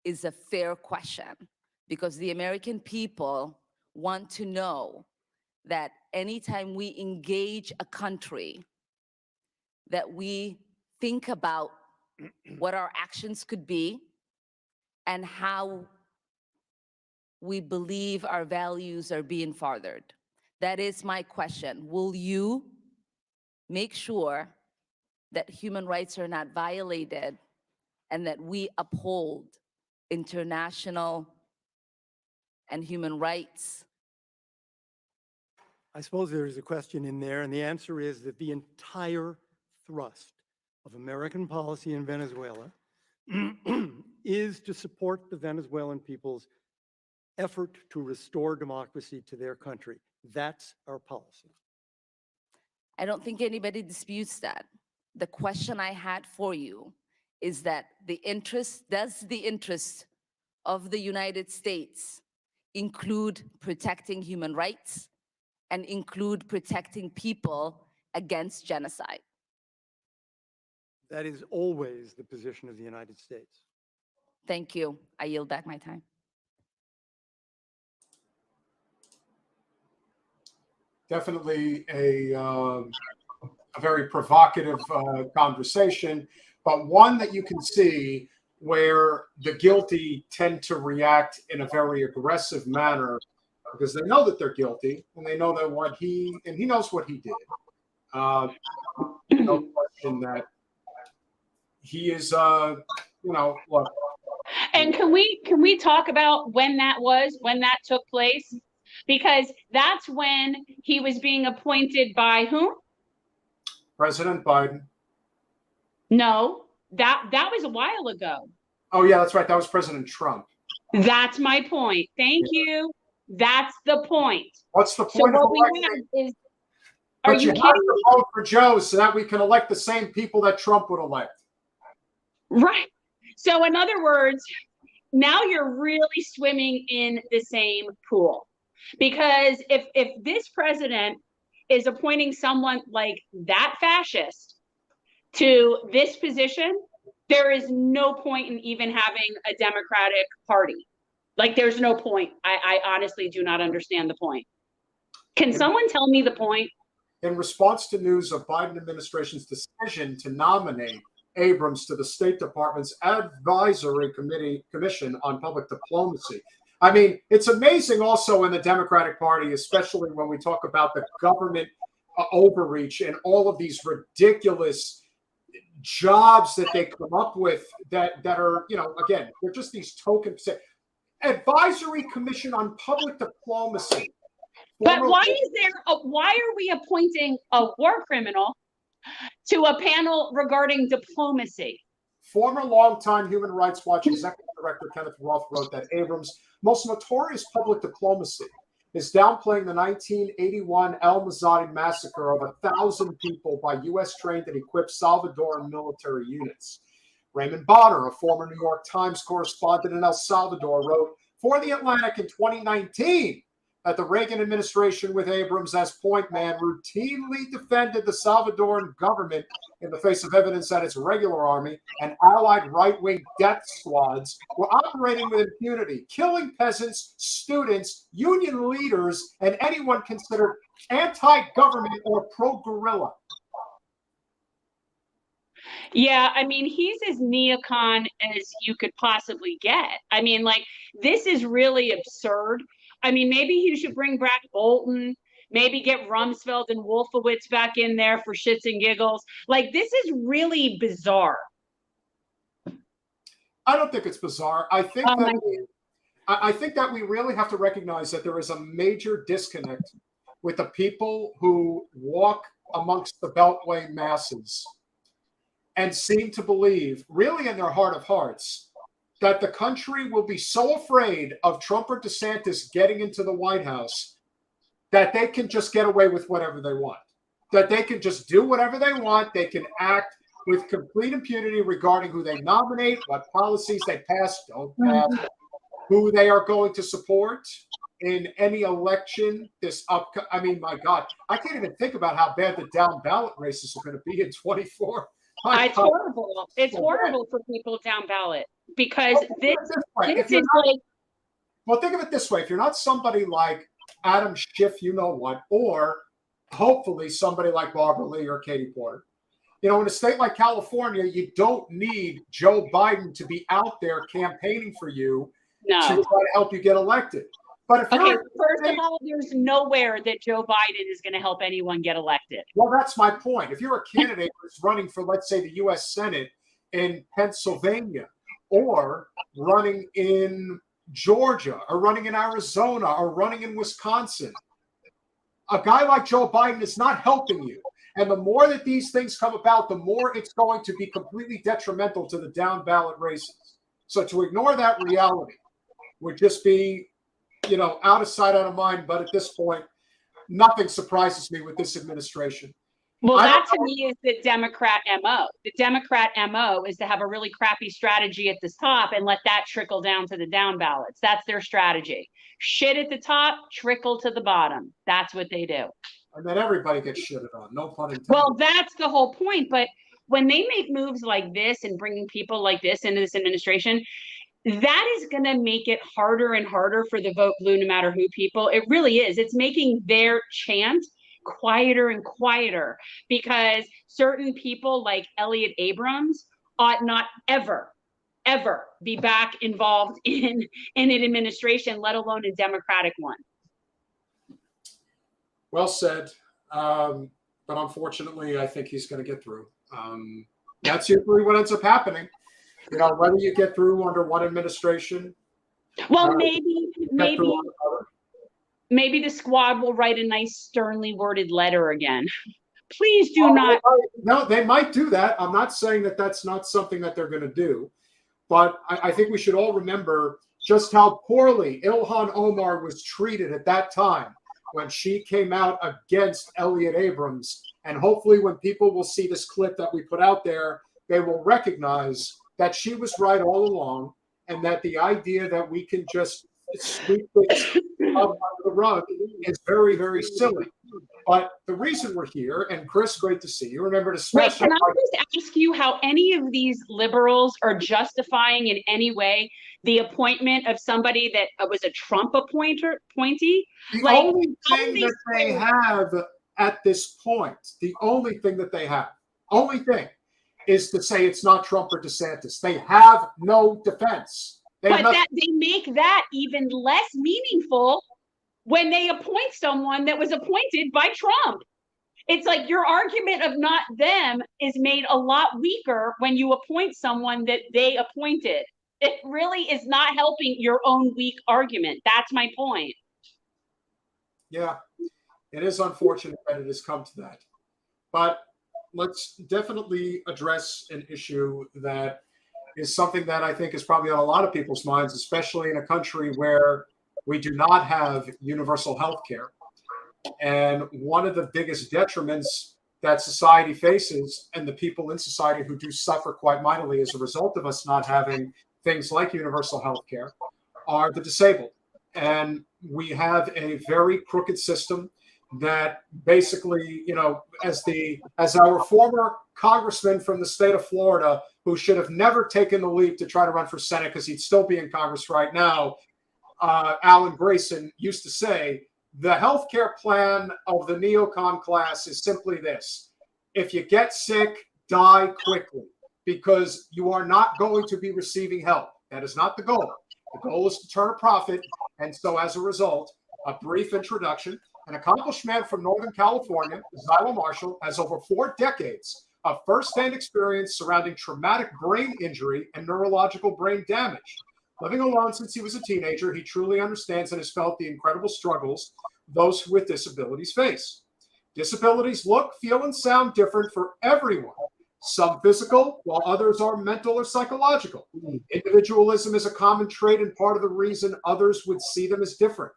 is a fair question, because the American people want to know that anytime we engage a country, that we think about what our actions could be and how we believe our values are being furthered. That is my question. Will you make sure that human rights are not violated and that we uphold international and human rights? I suppose there is a question in there, and the answer is that the entire thrust of American policy in Venezuela is to support the Venezuelan people's effort to restore democracy to their country. That's our policy. I don't think anybody disputes that. The question I had for you is that does the interest of the United States include protecting human rights and include protecting people against genocide? That is always the position of the United States. Thank you. I yield back my time. Definitely a very provocative conversation, but one that you can see where the guilty tend to react in a very aggressive manner because they know that they're guilty and they know that he knows what he did. No question that he is, look. And can we talk about when that took place? Because that's when he was being appointed by whom? President Biden. No, that was a while ago. Oh yeah, that's right. That was President Trump. That's my point. Thank you. That's the point. What's the So point of what we electing? have is, are But you you kidding have to me? vote for Joe so that we can elect the same people that Trump would elect. Right. So in other words, now you're really swimming in the same pool. Because if this president is appointing someone like that fascist to this position, there is no point in even having a Democratic Party. Like, there's no point. I honestly do not understand the point. Can someone tell me the point? In response to news of Biden administration's decision to nominate Abrams to the State Department's Advisory Commission on Public Diplomacy. I mean, it's amazing also in the Democratic Party, especially when we talk about the government overreach and all of these ridiculous jobs that they come up with that are, again, they're just these token Advisory Commission on Public Diplomacy. But why are we appointing a war criminal to a panel regarding diplomacy? Former longtime Human Rights Watch Executive director Kenneth Roth wrote that Abrams' most notorious public diplomacy is downplaying the 1981 El Mazadi massacre of 1,000 people by U.S. trained and equipped Salvadoran military units. Raymond Bonner, a former New York Times correspondent in El Salvador, wrote for The Atlantic in 2019 that the Reagan administration, with Abrams as point man, routinely defended the Salvadoran government in the face of evidence that its regular army and allied right-wing death squads were operating with impunity, killing peasants, students, union leaders, and anyone considered anti-government or pro-guerrilla. Yeah, I mean, he's as neocon as you could possibly get. I mean, like, this is really absurd. I mean, maybe he should bring back Bolton, maybe get Rumsfeld and Wolfowitz back in there for shits and giggles. Like, this is really bizarre. I don't think it's bizarre. I think I think that we really have to recognize that there is a major disconnect with the people who walk amongst the Beltway masses and seem to believe, really in their heart of hearts, that the country will be so afraid of Trump or DeSantis getting into the White House that they can just get away with whatever they want, that they can just do whatever they want. They can act with complete impunity regarding who they nominate, what policies they pass, don't pass, who they are going to support in any election. I mean, my God, I can't even think about how bad the down ballot races are going to be in 24. It's horrible. It's horrible for people down ballot because this is like. Well, think of it this way: if you're not somebody like Adam Schiff, you know what, or hopefully somebody like Barbara Lee or Katie Porter, you know, in a state like California, you don't need Joe Biden to be out there campaigning for you to try to help you get elected. But if first of all, there's nowhere that Joe Biden is going to help anyone get elected. Well, that's my point. If you're a candidate who's running for, let's say, the U.S. Senate in Pennsylvania, or running in Georgia, or running in Arizona, or running in Wisconsin, a guy like Joe Biden is not helping you. And the more that these things come about, the more it's going to be completely detrimental to the down ballot races. So to ignore that reality would just be, you know, out of sight, out of mind. But at this point, nothing surprises me with this administration. Well, that to me is the Democrat MO. The Democrat MO is to have a really crappy strategy at the top and let that trickle down to the down ballots. That's their strategy. Shit at the top, trickle to the bottom. That's what they do. And then everybody gets shitted on. No pun intended. Well, that's the whole point. But when they make moves like this and bringing people like this into this administration, that is going to make it harder and harder for the vote blue no matter who people. It really is. It's making their chant quieter and quieter because certain people like Elliott Abrams ought not ever be back involved in an administration, let alone a Democratic one. Well said. But unfortunately, I think he's going to get through. That's usually what ends up happening. You know, whether you get through under one administration. Well, maybe the squad will write a nice sternly worded letter again. Please do not. No, they might do that. I'm not saying that that's not something that they're going to do. But I think we should all remember just how poorly Ilhan Omar was treated at that time when she came out against Elliott Abrams. And hopefully when people will see this clip that we put out there, they will recognize that she was right all along and that the idea that we can just sweep this up under the rug is very, very silly. But the reason we're here, and Chris, great to see you. Remember to smash. Can I just ask you how any of these liberals are justifying in any way the appointment of somebody that was a Trump appointee? The only thing that they have at this point, the only thing that they have, is to say it's not Trump or DeSantis. They have no defense. They make that even less meaningful when they appoint someone that was appointed by Trump. It's like your argument of not them is made a lot weaker when you appoint someone that they appointed. It really is not helping your own weak argument. That's my point. Yeah, it is unfortunate that it has come to that. But let's definitely address an issue that is something that I think is probably on a lot of people's minds, especially in a country where we do not have universal health care. And one of the biggest detriments that society faces, and the people in society who do suffer quite mightily as a result of us not having things like universal health care, are the disabled. And we have a very crooked system that basically, as our former congressman from the state of Florida, who should have never taken the leap to try to run for Senate because he'd still be in Congress right now, Alan Grayson used to say, the healthcare plan of the neocon class is simply this: if you get sick, die quickly, because you are not going to be receiving help. That is not the goal. The goal is to turn a profit. And so as a result, a brief introduction. An accomplished man from Northern California, Zylo Marshall, has over 4 decades of firsthand experience surrounding traumatic brain injury and neurological brain damage. Living alone since he was a teenager, he truly understands and has felt the incredible struggles those with disabilities face. Disabilities look, feel, and sound different for everyone. Some physical, while others are mental or psychological. Individualism is a common trait and part of the reason others would see them as different.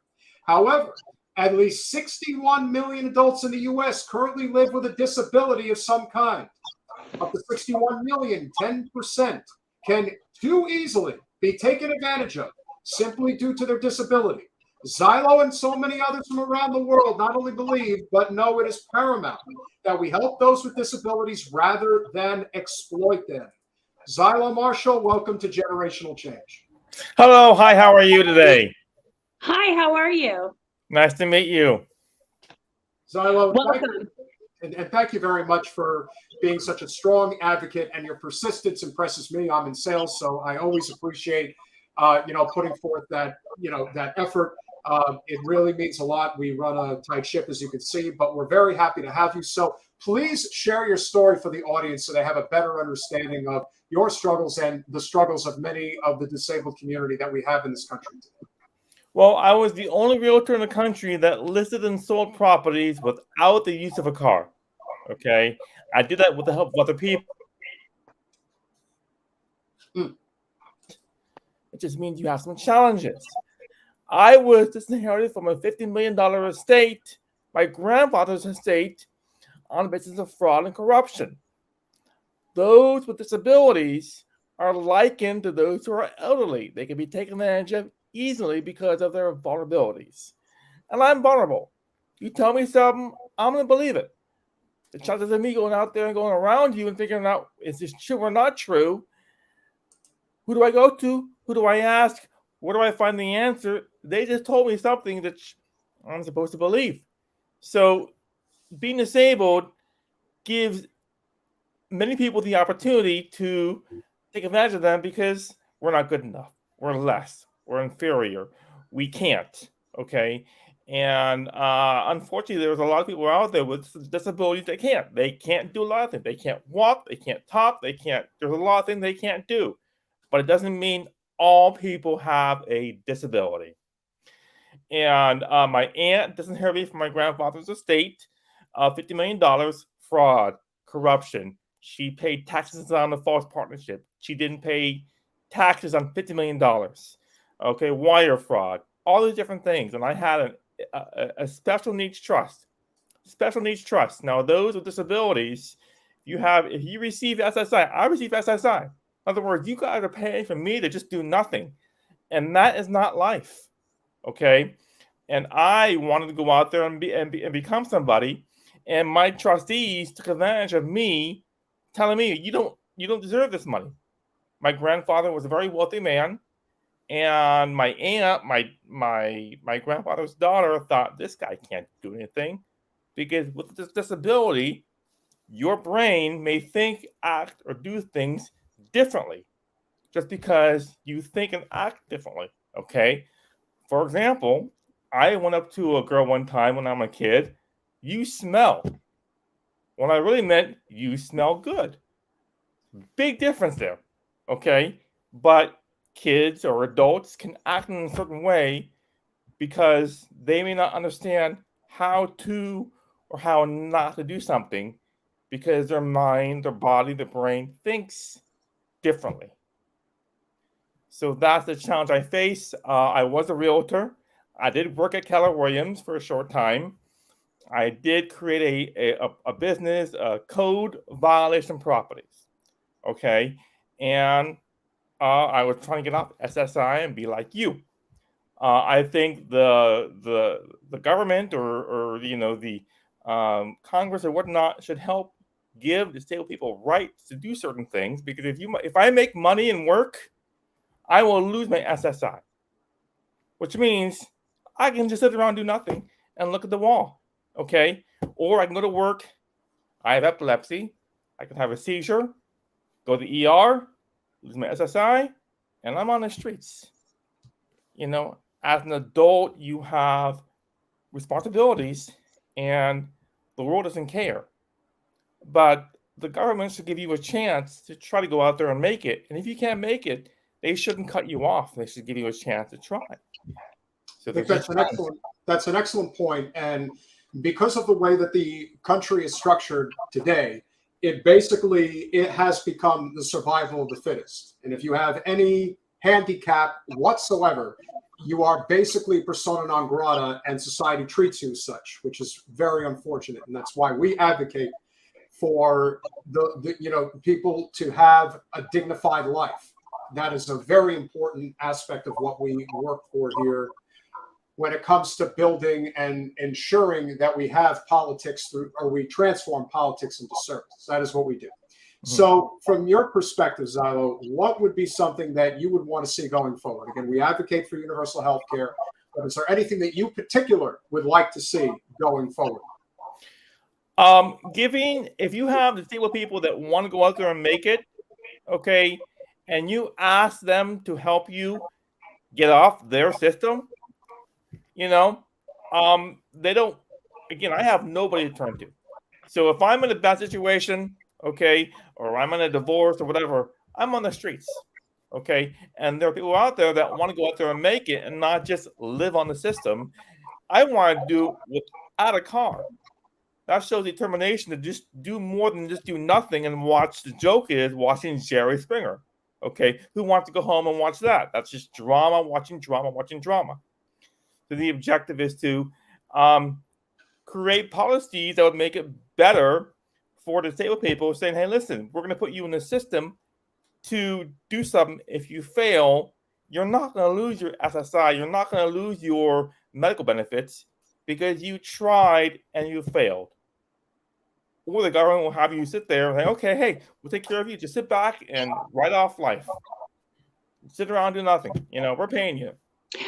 However, at least 61 million adults in the U.S. currently live with a disability of some kind. Of the 61 million, 10% can too easily be taken advantage of simply due to their disability. Zylo and so many others from around the world not only believe, but know it is paramount that we help those with disabilities rather than exploit them. Zylo Marshall, welcome to Generational Change. Hello, hi, how are you today? Hi, how are you? Nice to meet you. Zylo, Welcome. and thank you very much for being such a strong advocate, and your persistence impresses me. I'm in sales, so I always appreciate, putting forth that effort. It really means a lot. We run a tight ship, as you can see, but we're very happy to have you. So please share your story for the audience so they have a better understanding of your struggles and the struggles of many of the disabled community that we have in this country today. Well, I was the only realtor in the country that listed and sold properties without the use of a car. Okay, I did that with the help of other people. It just means you have some challenges. I was disinherited from a $50 million estate, my grandfather's estate, on the basis of fraud and corruption. Those with disabilities are likened to those who are elderly. They can be taken advantage of easily because of their vulnerabilities. And I'm vulnerable. You tell me something, I'm going to believe it. The chances of me going out there and going around you and figuring out is this true or not true, who do I go to? Who do I ask? Where do I find the answer? They just told me something that I'm supposed to believe. So being disabled gives many people the opportunity to take advantage of them because we're not good enough. We're less. We're inferior. We can't. Okay. And unfortunately, there's a lot of people out there with disabilities that can't. They can't do a lot of things. They can't walk. They can't talk. There's a lot of things they can't do. But it doesn't mean all people have a disability. And my aunt disinherited me from my grandfather's estate, $50 million, fraud, corruption. She paid taxes on the false partnership. She didn't pay taxes on $50 million. Okay, wire fraud, all these different things. And I had a special needs trust. Special needs trust. Now, those with disabilities, if you receive SSI, I receive SSI. In other words, you guys are paying for me to just do nothing. And that is not life. Okay. And I wanted to go out there and become somebody. And my trustees took advantage of me, telling me, you don't deserve this money. My grandfather was a very wealthy man. And my aunt, my grandfather's daughter, thought this guy can't do anything. Because with this disability, your brain may think, act, or do things differently just because you think and act differently, okay? For example, I went up to a girl one time when I'm a kid, you smell. When I really meant, you smell good. Big difference there, okay? But kids or adults can act in a certain way because they may not understand how to or how not to do something because their mind, their body, their brain thinks differently. So that's the challenge I face. I was a realtor. I did work at Keller Williams for a short time. I did create a business, code violation properties. Okay. And I was trying to get off SSI and be like you. I think the government or the Congress or whatnot should help give disabled people rights to do certain things, because if I make money and work, I will lose my SSI, which means I can just sit around and do nothing and look at the wall. Okay. Or I can go to work. I have epilepsy. I can have a seizure, go to the ER, lose my SSI, and I'm on the streets. As an adult, you have responsibilities and the world doesn't care. But the government should give you a chance to try to go out there and make it. And if you can't make it, they shouldn't cut you off. They should give you a chance to try. So I think that's an excellent point. And because of the way that the country is structured today, it has become the survival of the fittest. And if you have any handicap whatsoever, you are basically persona non grata, and society treats you as such, which is very unfortunate. And that's why we advocate for the people to have a dignified life. That is a very important aspect of what we work for here when it comes to building and ensuring that we have politics we transform politics into service. That is what we do. So from your perspective, Zylo, what would be something that you would want to see going forward? Again, we advocate for universal health care, but is there anything that you particular would like to see going forward? If you have disabled people that want to go out there and make it, okay, and you ask them to help you get off their system, they don't, again, I have nobody to turn to. So if I'm in a bad situation, okay, or I'm in a divorce or whatever, I'm on the streets, okay? And there are people out there that want to go out there and make it and not just live on the system. I want to do without a car. That shows determination to just do more than just do nothing and watch. The joke is watching Jerry Springer, okay? Who wants to go home and watch that? That's just drama, watching drama, watching drama. So the objective is to create policies that would make it better for disabled people, saying, hey, listen, we're going to put you in the system to do something. If you fail, you're not going to lose your SSI. You're not going to lose your medical benefits because you tried and you failed. Or the government will have you sit there and say, okay, hey, we'll take care of you. Just sit back and write off life. Sit around and do nothing. We're paying you.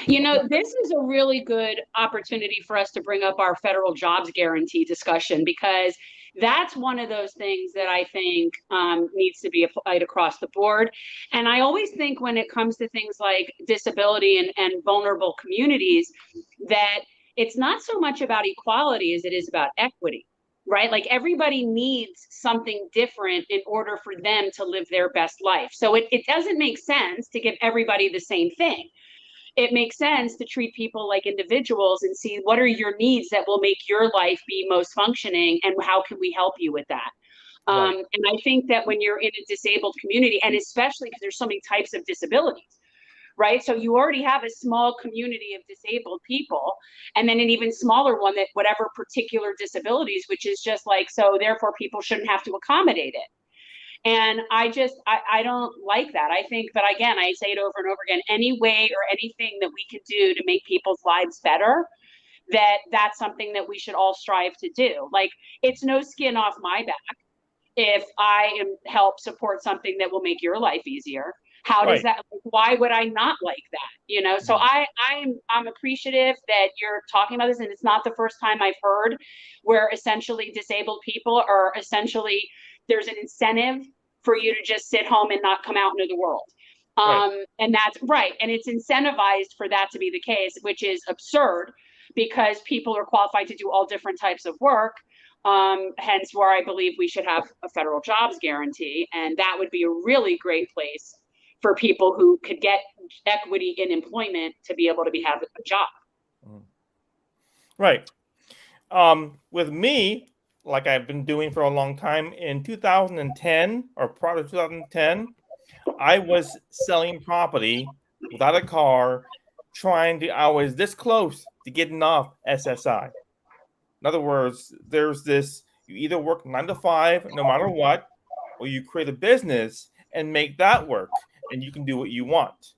This is a really good opportunity for us to bring up our federal jobs guarantee discussion, because that's one of those things that I think needs to be applied across the board. And I always think when it comes to things like disability and vulnerable communities, that it's not so much about equality as it is about equity, right? Like everybody needs something different in order for them to live their best life. So it doesn't make sense to give everybody the same thing. It makes sense to treat people like individuals and see what are your needs that will make your life be most functioning, and how can we help you with that? Right. And I think that when you're in a disabled community, and especially because there's so many types of disabilities, right? So you already have a small community of disabled people, and then an even smaller one that whatever particular disabilities, which is just like, so therefore people shouldn't have to accommodate it. And I don't like that. I think, but again, I say it over and over again, any way or anything that we can do to make people's lives better, that's something that we should all strive to do. Like, it's no skin off my back if I help support something that will make your life easier. How does that, why would I not like that? So I'm appreciative that you're talking about this, and it's not the first time I've heard where essentially disabled people are essentially, there's an incentive for you to just sit home and not come out into the world. And that's right. And it's incentivized for that to be the case, which is absurd, because people are qualified to do all different types of work. Hence where I believe we should have a federal jobs guarantee. And that would be a really great place for people who could get equity in employment to be able to have a job. Right. With me, like I've been doing for a long time, in 2010 or prior to 2010, I was selling property without a car, I was this close to getting off SSI. In other words, there's this, you either work 9 to 5, no matter what, or you create a business and make that work, and you can do what you want.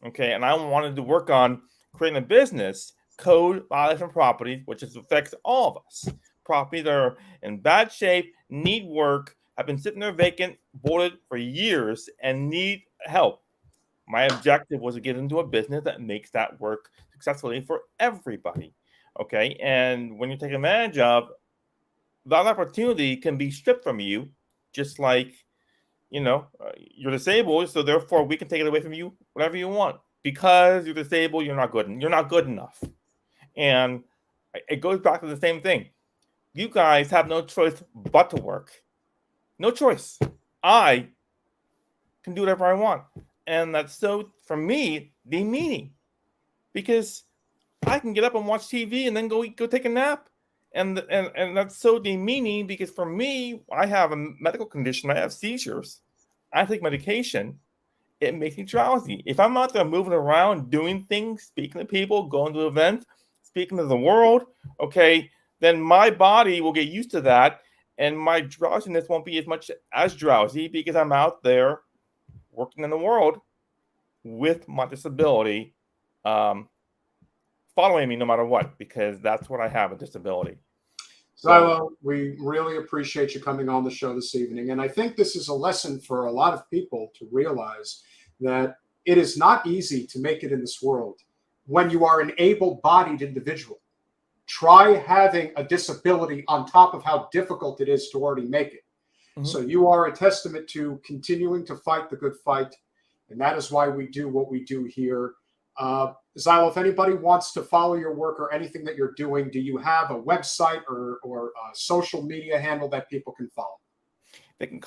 Okay, and I wanted to work on creating a business, code, violation property, which affects all of us. Properties that are in bad shape, need work, have been sitting there vacant, boarded for years, and need help. My objective was to get into a business that makes that work successfully for everybody. Okay, and when you take advantage of that opportunity, can be stripped from you, just like you're disabled, so therefore we can take it away from you whatever you want. Because you're disabled, you're not good enough. And it goes back to the same thing. You guys have no choice but to work. No choice. I can do whatever I want. And that's so, for me, demeaning. Because I can get up and watch TV and then go take a nap. And that's so demeaning because for me, I have a medical condition. I have seizures. I take medication. It makes me drowsy. If I'm out there moving around, doing things, speaking to people, going to events, speaking to the world, okay, then my body will get used to that. And my drowsiness won't be as much as drowsy because I'm out there working in the world with my disability following me no matter what, because that's what I have, a disability. Zylo, we really appreciate you coming on the show this evening. And I think this is a lesson for a lot of people to realize that it is not easy to make it in this world when you are an able-bodied individual. Try having a disability on top of how difficult it is to already make it. Mm-hmm. So you are a testament to continuing to fight the good fight. And that is why we do what we do here. Zylo, if anybody wants to follow your work or anything that you're doing, do you have a website or a social media handle that people can follow? They can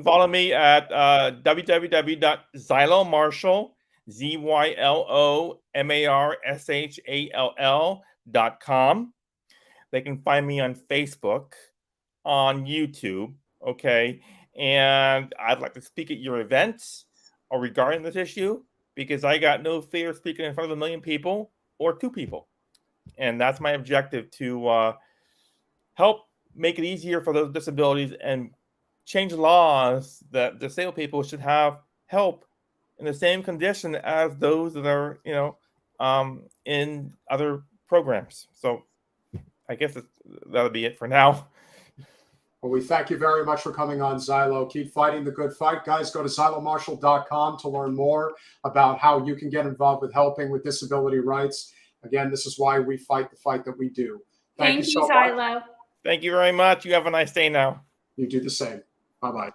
follow me at www.zylomarshall, ZYLOMARSHALL.com. They can find me on Facebook, on YouTube, okay? And I'd like to speak at your events or regarding this issue, because I got no fear of speaking in front of 1 million people or 2 people. And that's my objective, to help make it easier for those disabilities and change laws that disabled people should have help in the same condition as those that are, in other programs. So I guess that'll be it for now. Well, we thank you very much for coming on, Zylo. Keep fighting the good fight. Guys, go to ZyloMarshall.com to learn more about how you can get involved with helping with disability rights. Again, this is why we fight the fight that we do. Thank you, so Zylo. much. Thank you very much. You have a nice day now. You do the same. Bye-bye.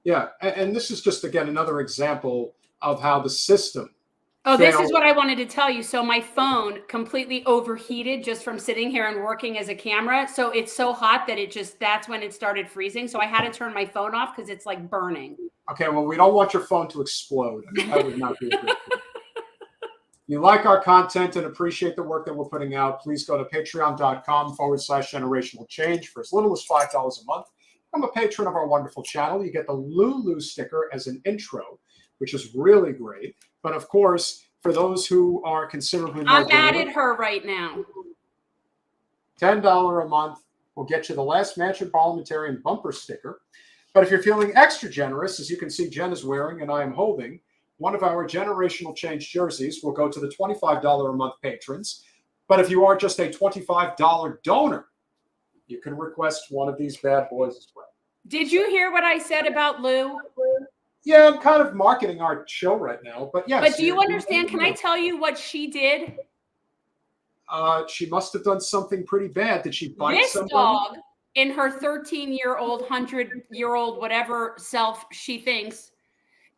Yeah, and this is just, again, another example of how the system this is what I wanted to tell you. So my phone completely overheated just from sitting here and working as a camera. So it's so hot that that's when it started freezing. So I had to turn my phone off because it's like burning. Okay, well, we don't want your phone to explode. That would not be a good thing. You like our content and appreciate the work that we're putting out, please go to patreon.com/generational change for as little as $5 a month. Become a patron of our wonderful channel. You get the Lulu sticker as an intro, which is really great. But of course, for those who are considerably more I'm mad at her right now. $10 a month will get you the Last Mansion Parliamentarian bumper sticker. But if you're feeling extra generous, as you can see Jen is wearing and I am holding, one of our Generational Change jerseys will go to the $25 a month patrons. But if you are just a $25 donor, you can request one of these bad boys as well. Did you hear what I said about Lou? Yeah, I'm kind of marketing our show right now, but yes. But do you understand? Can I tell you what she did? She must have done something pretty bad. Did she bite this somebody? Dog, in her 13-year-old, 100-year-old, whatever self she thinks,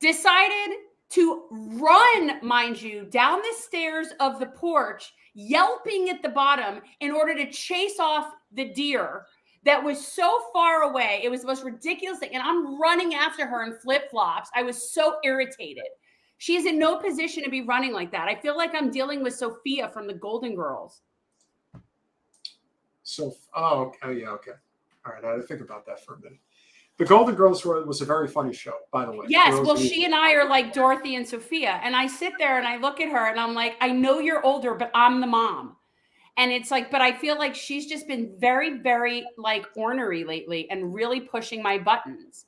decided to run, mind you, down the stairs of the porch, yelping at the bottom in order to chase off the deer that was so far away. It was the most ridiculous thing. And I'm running after her in flip-flops. I was so irritated. She is in no position to be running like that. I feel like I'm dealing with Sophia from the Golden Girls. So, okay, yeah, okay. All right, I had to think about that for a minute. The Golden Girls was a very funny show, by the way. Yes, For those well, of you- she and I are like Dorothy and Sophia. And I sit there and I look at her and I'm like, I know you're older, but I'm the mom. And it's like, but I feel like she's just been very, very like ornery lately and really pushing my buttons.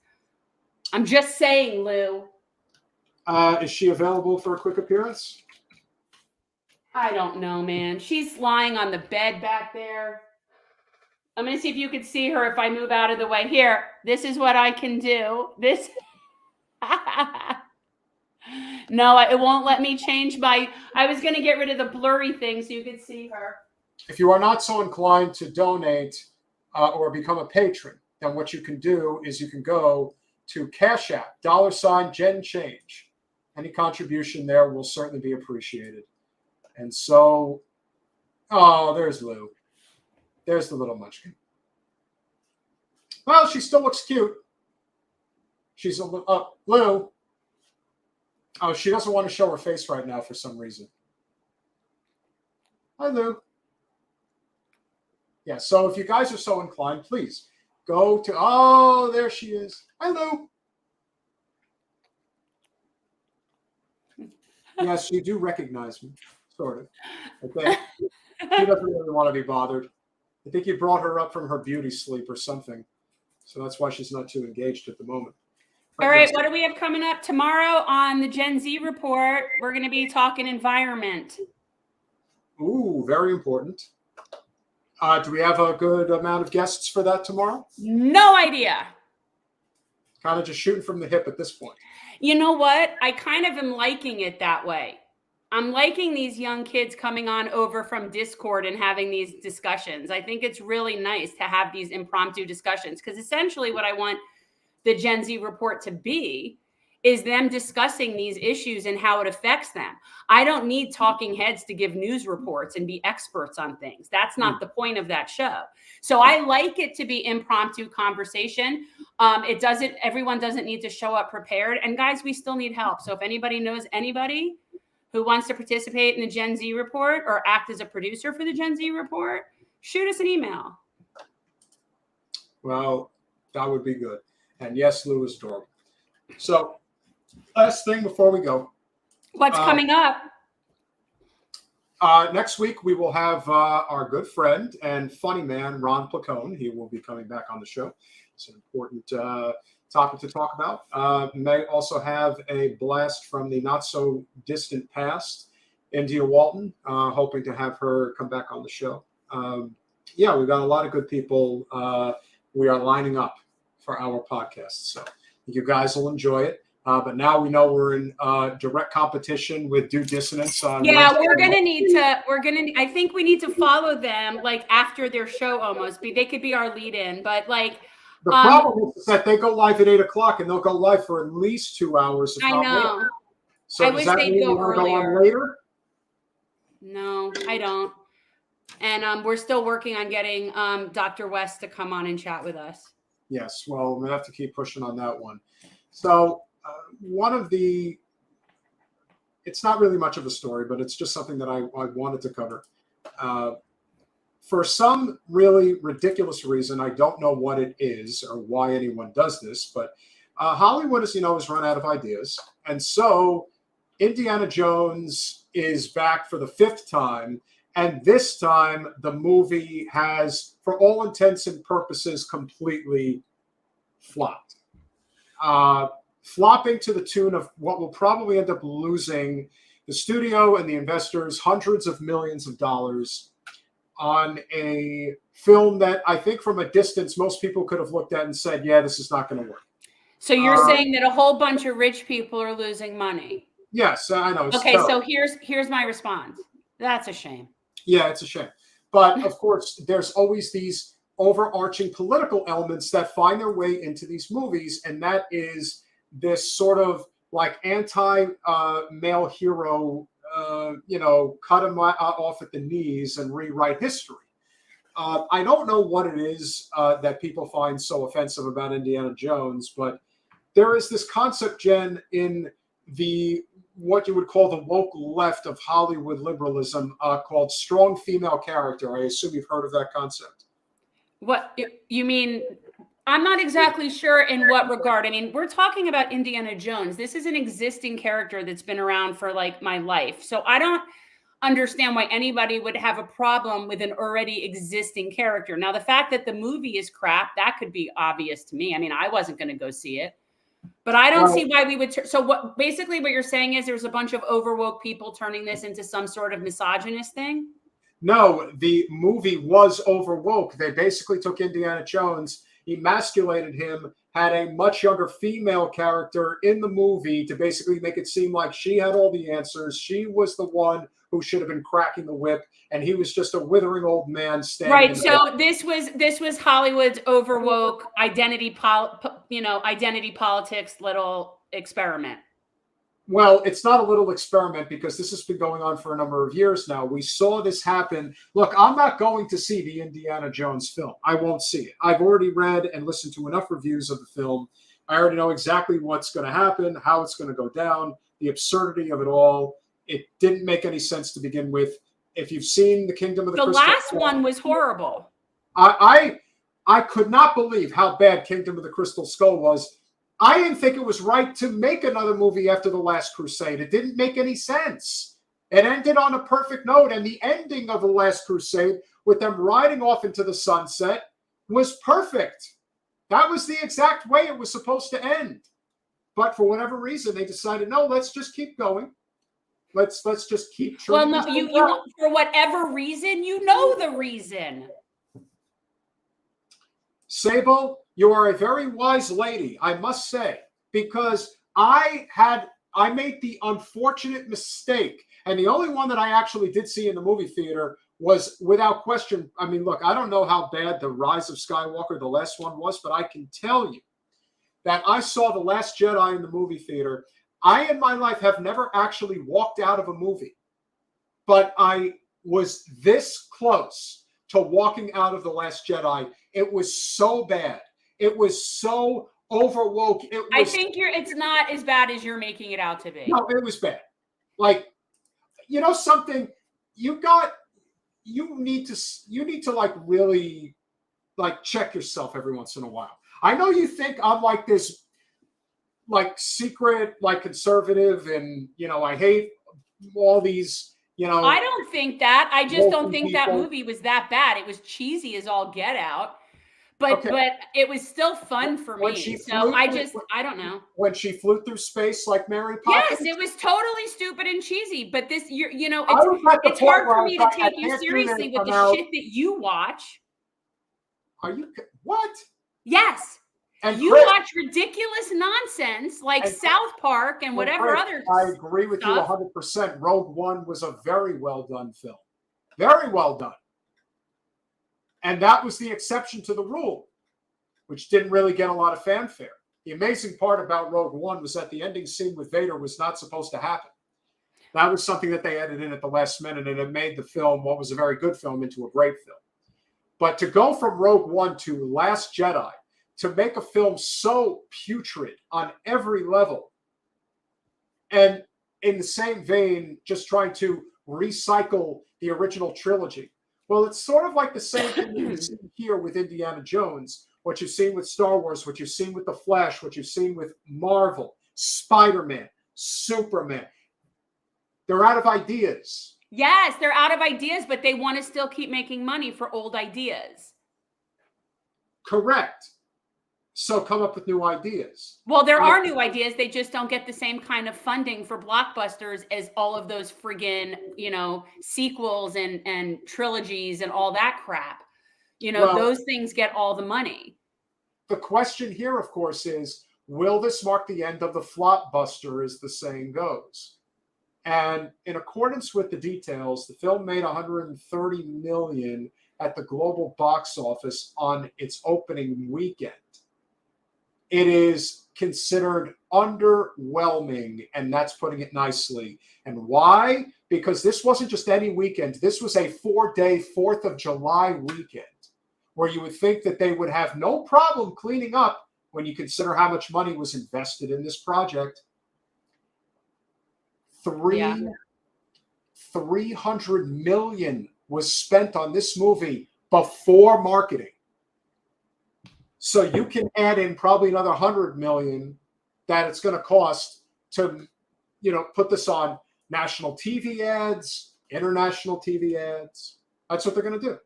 I'm just saying, Lou. Is she available for a quick appearance? I don't know, man. She's lying on the bed back there. I'm going to see if you can see her if I move out of the way. Here, this is what I can do. This. No, it won't let me change my. I was going to get rid of the blurry thing so you could see her. If you are not so inclined to donate or become a patron, then what you can do is you can go to Cash App, $Jen Change. Any contribution there will certainly be appreciated. And so, oh, there's Lou. There's the little munchkin. Well, she still looks cute. She's a Lou. Oh, she doesn't want to show her face right now for some reason. Hi, Lou. Yeah, so if you guys are so inclined, please go to, oh, there she is. Hi, Lou. Yes, you do recognize me, sort of. Okay. She doesn't really want to be bothered. I think you brought her up from her beauty sleep or something. So that's why she's not too engaged at the moment. But All right, yes. what do we have coming up tomorrow on the Gen Z report? We're going to be talking environment. Ooh, very important. Do we have a good amount of guests for that tomorrow? No idea. Kind of just shooting from the hip at this point. You know what? I kind of am liking it that way. I'm liking these young kids coming on over from Discord and having these discussions. I think it's really nice to have these impromptu discussions because essentially what I want the Gen Z report to be is them discussing these issues and how it affects them. I don't need talking heads to give news reports and be experts on things. That's not the point of that show. So I like it to be impromptu conversation. Everyone doesn't need to show up prepared. And guys, we still need help. So if anybody knows anybody who wants to participate in the Gen Z report or act as a producer for the Gen Z report, shoot us an email. Well, that would be good. And yes, Lou is adorable. So, last thing before we go. What's coming up? Next week, we will have our good friend and funny man, Ron Placone. He will be coming back on the show. It's an important topic to talk about. May also have a blast from the not-so-distant past, India Walton, hoping to have her come back on the show. Yeah, we've got a lot of good people we are lining up for our podcast. So you guys will enjoy it. But now we know we're in direct competition with Due Dissonance on Yeah, Wednesday. I think we need to follow them like after their show almost. They could be our lead in, but like. The problem is that they go live at 8 o'clock and they'll go live for at least 2 hours. If I not know. later. So I does wish that they'd mean go you want to go on earlier. later? No, I don't. And we're still working on getting Dr. West to come on and chat with us. Yes, well, we have to keep pushing on that one. So it's not really much of a story, but it's just something that I wanted to cover. For some really ridiculous reason, I don't know what it is or why anyone does this, but Hollywood, as you know, has run out of ideas. And so Indiana Jones is back for the 5th time. And this time, the movie has, for all intents and purposes, completely flopped. Flopping to the tune of what will probably end up losing the studio and the investors hundreds of millions of dollars on a film that I think from a distance, most people could have looked at and said, yeah, this is not going to work. So you're saying that a whole bunch of rich people are losing money? Yes, I know. Okay, so here's my response. That's a shame. Yeah, it's a shame. But of course, there's always these overarching political elements that find their way into these movies. And that is this sort of like anti-male hero, cut him off at the knees and rewrite history. I don't know what it is that people find so offensive about Indiana Jones, but there is this concept, Jen, in what you would call the woke left of Hollywood liberalism called strong female character. I assume you've heard of that concept. What you mean? I'm not exactly sure in what regard. I mean, we're talking about Indiana Jones. This is an existing character that's been around for like my life. So I don't understand why anybody would have a problem with an already existing character. Now, the fact that the movie is crap, that could be obvious to me. I mean, I wasn't going to go see it. But I don't see why we would. So what basically what you're saying is there's a bunch of overwoke people turning this into some sort of misogynist thing? No, the movie was overwoke. They basically took Indiana Jones, emasculated him, had a much younger female character in the movie to basically make it seem like she had all the answers. She was the one who should have been cracking the whip, and he was just a withering old man standing. Right. So this was Hollywood's overwoke identity politics little experiment. Well, it's not a little experiment because this has been going on for a number of years now. We saw this happen. Look, I'm not going to see the Indiana Jones film. I won't see it. I've already read and listened to enough reviews of the film. I already know exactly what's going to happen, how it's going to go down, the absurdity of it all. It didn't make any sense to begin with. If you've seen The Kingdom of the Crystal last Skull, one was horrible. I could not believe how bad Kingdom of the Crystal Skull was. I didn't think it was right to make another movie after The Last Crusade. It didn't make any sense. It ended on a perfect note, and the ending of The Last Crusade with them riding off into the sunset was perfect. That was the exact way it was supposed to end. But for whatever reason, they decided, no, let's just keep going. Let's just keep trying. Well, no, you for whatever reason, you know the reason. Sable, you are a very wise lady, I must say, because I made the unfortunate mistake, and the only one that I actually did see in the movie theater was, without question, I mean, look, I don't know how bad The Rise of Skywalker, the last one, was, but I can tell you that I saw The Last Jedi in the movie theater. I, in my life, have never actually walked out of a movie, but I was this close to walking out of The Last Jedi. It was so bad. It was so overwoke. I think it's not as bad as you're making it out to be. No, it was bad. Like, you know something, you need to like really like check yourself every once in a while. I know you think I'm like this like secret like conservative, and you know I hate all these, you know. I don't think that. I just don't think people. that movie was that bad. It was cheesy as all get out. But Okay. but it was still fun for me. So I don't know. When she flew through space like Mary Poppins? Yes, it was totally stupid and cheesy. But this, you know, I was at the it's point hard where for I me to thought, I take you can't do seriously this with the now. shit that you watch. Are you what? Yes. And You Chris, watch ridiculous nonsense like And- South Park and whatever Chris, other I agree with stuff. you 100%. Rogue One was a very well done film. Very well done. And that was the exception to the rule, which didn't really get a lot of fanfare. The amazing part about Rogue One was that the ending scene with Vader was not supposed to happen. That was something that they added in at the last minute, and it made the film, what was a very good film, into a great film. But to go from Rogue One to Last Jedi, to make a film so putrid on every level, and in the same vein, just trying to recycle the original trilogy. Well, it's sort of like the same thing that you see here with Indiana Jones, what you've seen with Star Wars, what you've seen with The Flash, what you've seen with Marvel, Spider-Man, Superman. They're out of ideas. Yes, they're out of ideas, but they want to still keep making money for old ideas. Correct. So come up with new ideas. Well, there are new ideas. They just don't get the same kind of funding for blockbusters as all of those friggin', you know, sequels and trilogies and all that crap. You know, Well, those things get all the money. The question here, of course, is, will this mark the end of the flopbuster, as the saying goes? And in accordance with the details, the film made $130 million at the global box office on its opening weekend. It is considered underwhelming, and that's putting it nicely. And why? Because this wasn't just any weekend. This was a 4-day 4th of July weekend, where you would think that they would have no problem cleaning up when you consider how much money was invested in this project. $300 million was spent on this movie before marketing. So you can add in probably another 100 million that it's going to cost to, put this on national TV ads, international TV ads. That's what they're going to do.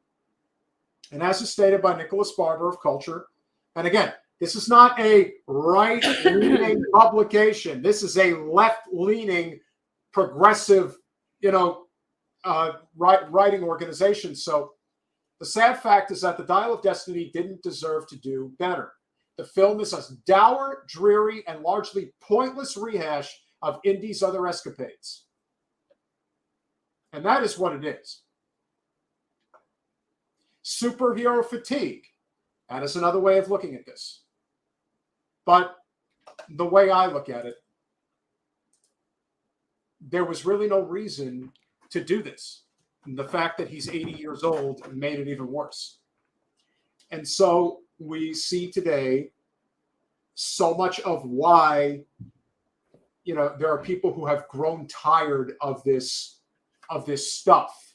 And as is stated by Nicholas Barber of Culture, and again, this is not a right-leaning publication. This is a left-leaning, progressive, writing organization. So the sad fact is that The Dial of Destiny didn't deserve to do better. The film is a dour, dreary, and largely pointless rehash of Indy's other escapades. And that is what it is. Superhero fatigue. That is another way of looking at this. But the way I look at it, there was really no reason to do this. And the fact that he's 80 years old made it even worse. And so we see today so much of why, there are people who have grown tired of this stuff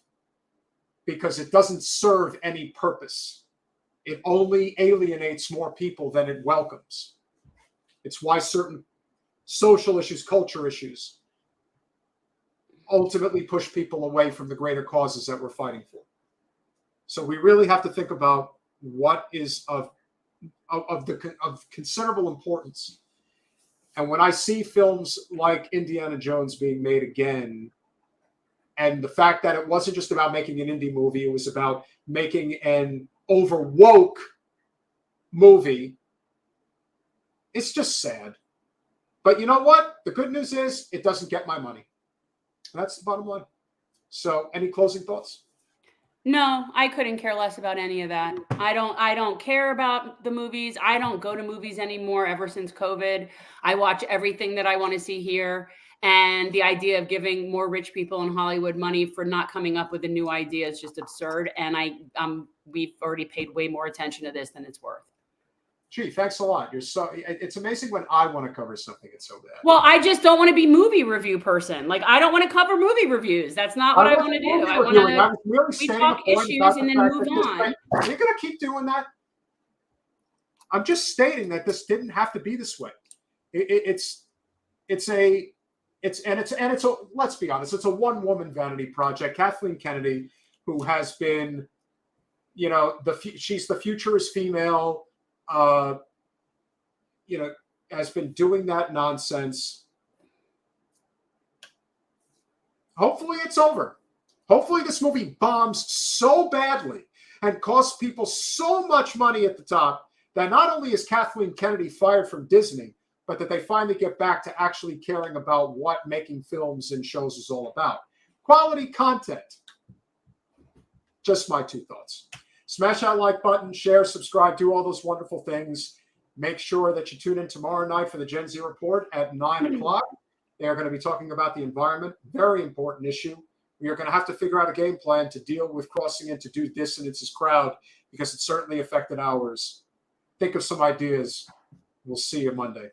because it doesn't serve any purpose. It only alienates more people than it welcomes. It's why certain social issues, culture issues, ultimately push people away from the greater causes that we're fighting for. So we really have to think about what is of considerable importance. And when I see films like Indiana Jones being made again, and the fact that it wasn't just about making an indie movie, it was about making an over-woke movie, it's just sad. But you know what? The good news is it doesn't get my money. That's the bottom line. So any closing thoughts? No, I couldn't care less about any of that. I don't care about the movies. I don't go to movies anymore ever since COVID. I watch everything that I want to see here. And the idea of giving more rich people in Hollywood money for not coming up with a new idea is just absurd. And we've already paid way more attention to this than it's worth. Gee, thanks a lot. It's amazing when I want to cover something, it's so bad. Well, I just don't want to be movie review person. Like, I don't want to cover movie reviews. That's not what I want to do. I want to we talk issues and then move on. You're going to keep doing that? I'm just stating that this didn't have to be this way. It's a let's be honest, it's a one-woman vanity project. Kathleen Kennedy, who has been, she's the future is female. Has been doing that nonsense. Hopefully it's over. Hopefully this movie bombs so badly and costs people so much money at the top that not only is Kathleen Kennedy fired from Disney, but that they finally get back to actually caring about what making films and shows is all about. Quality content. Just my 2 thoughts. Smash that like button, share, subscribe, do all those wonderful things. Make sure that you tune in tomorrow night for the Gen Z Report at 9 o'clock. They are going to be talking about the environment. Very important issue. We are going to have to figure out a game plan to deal with crossing into due dissonance's crowd because it certainly affected ours. Think of some ideas. We'll see you Monday.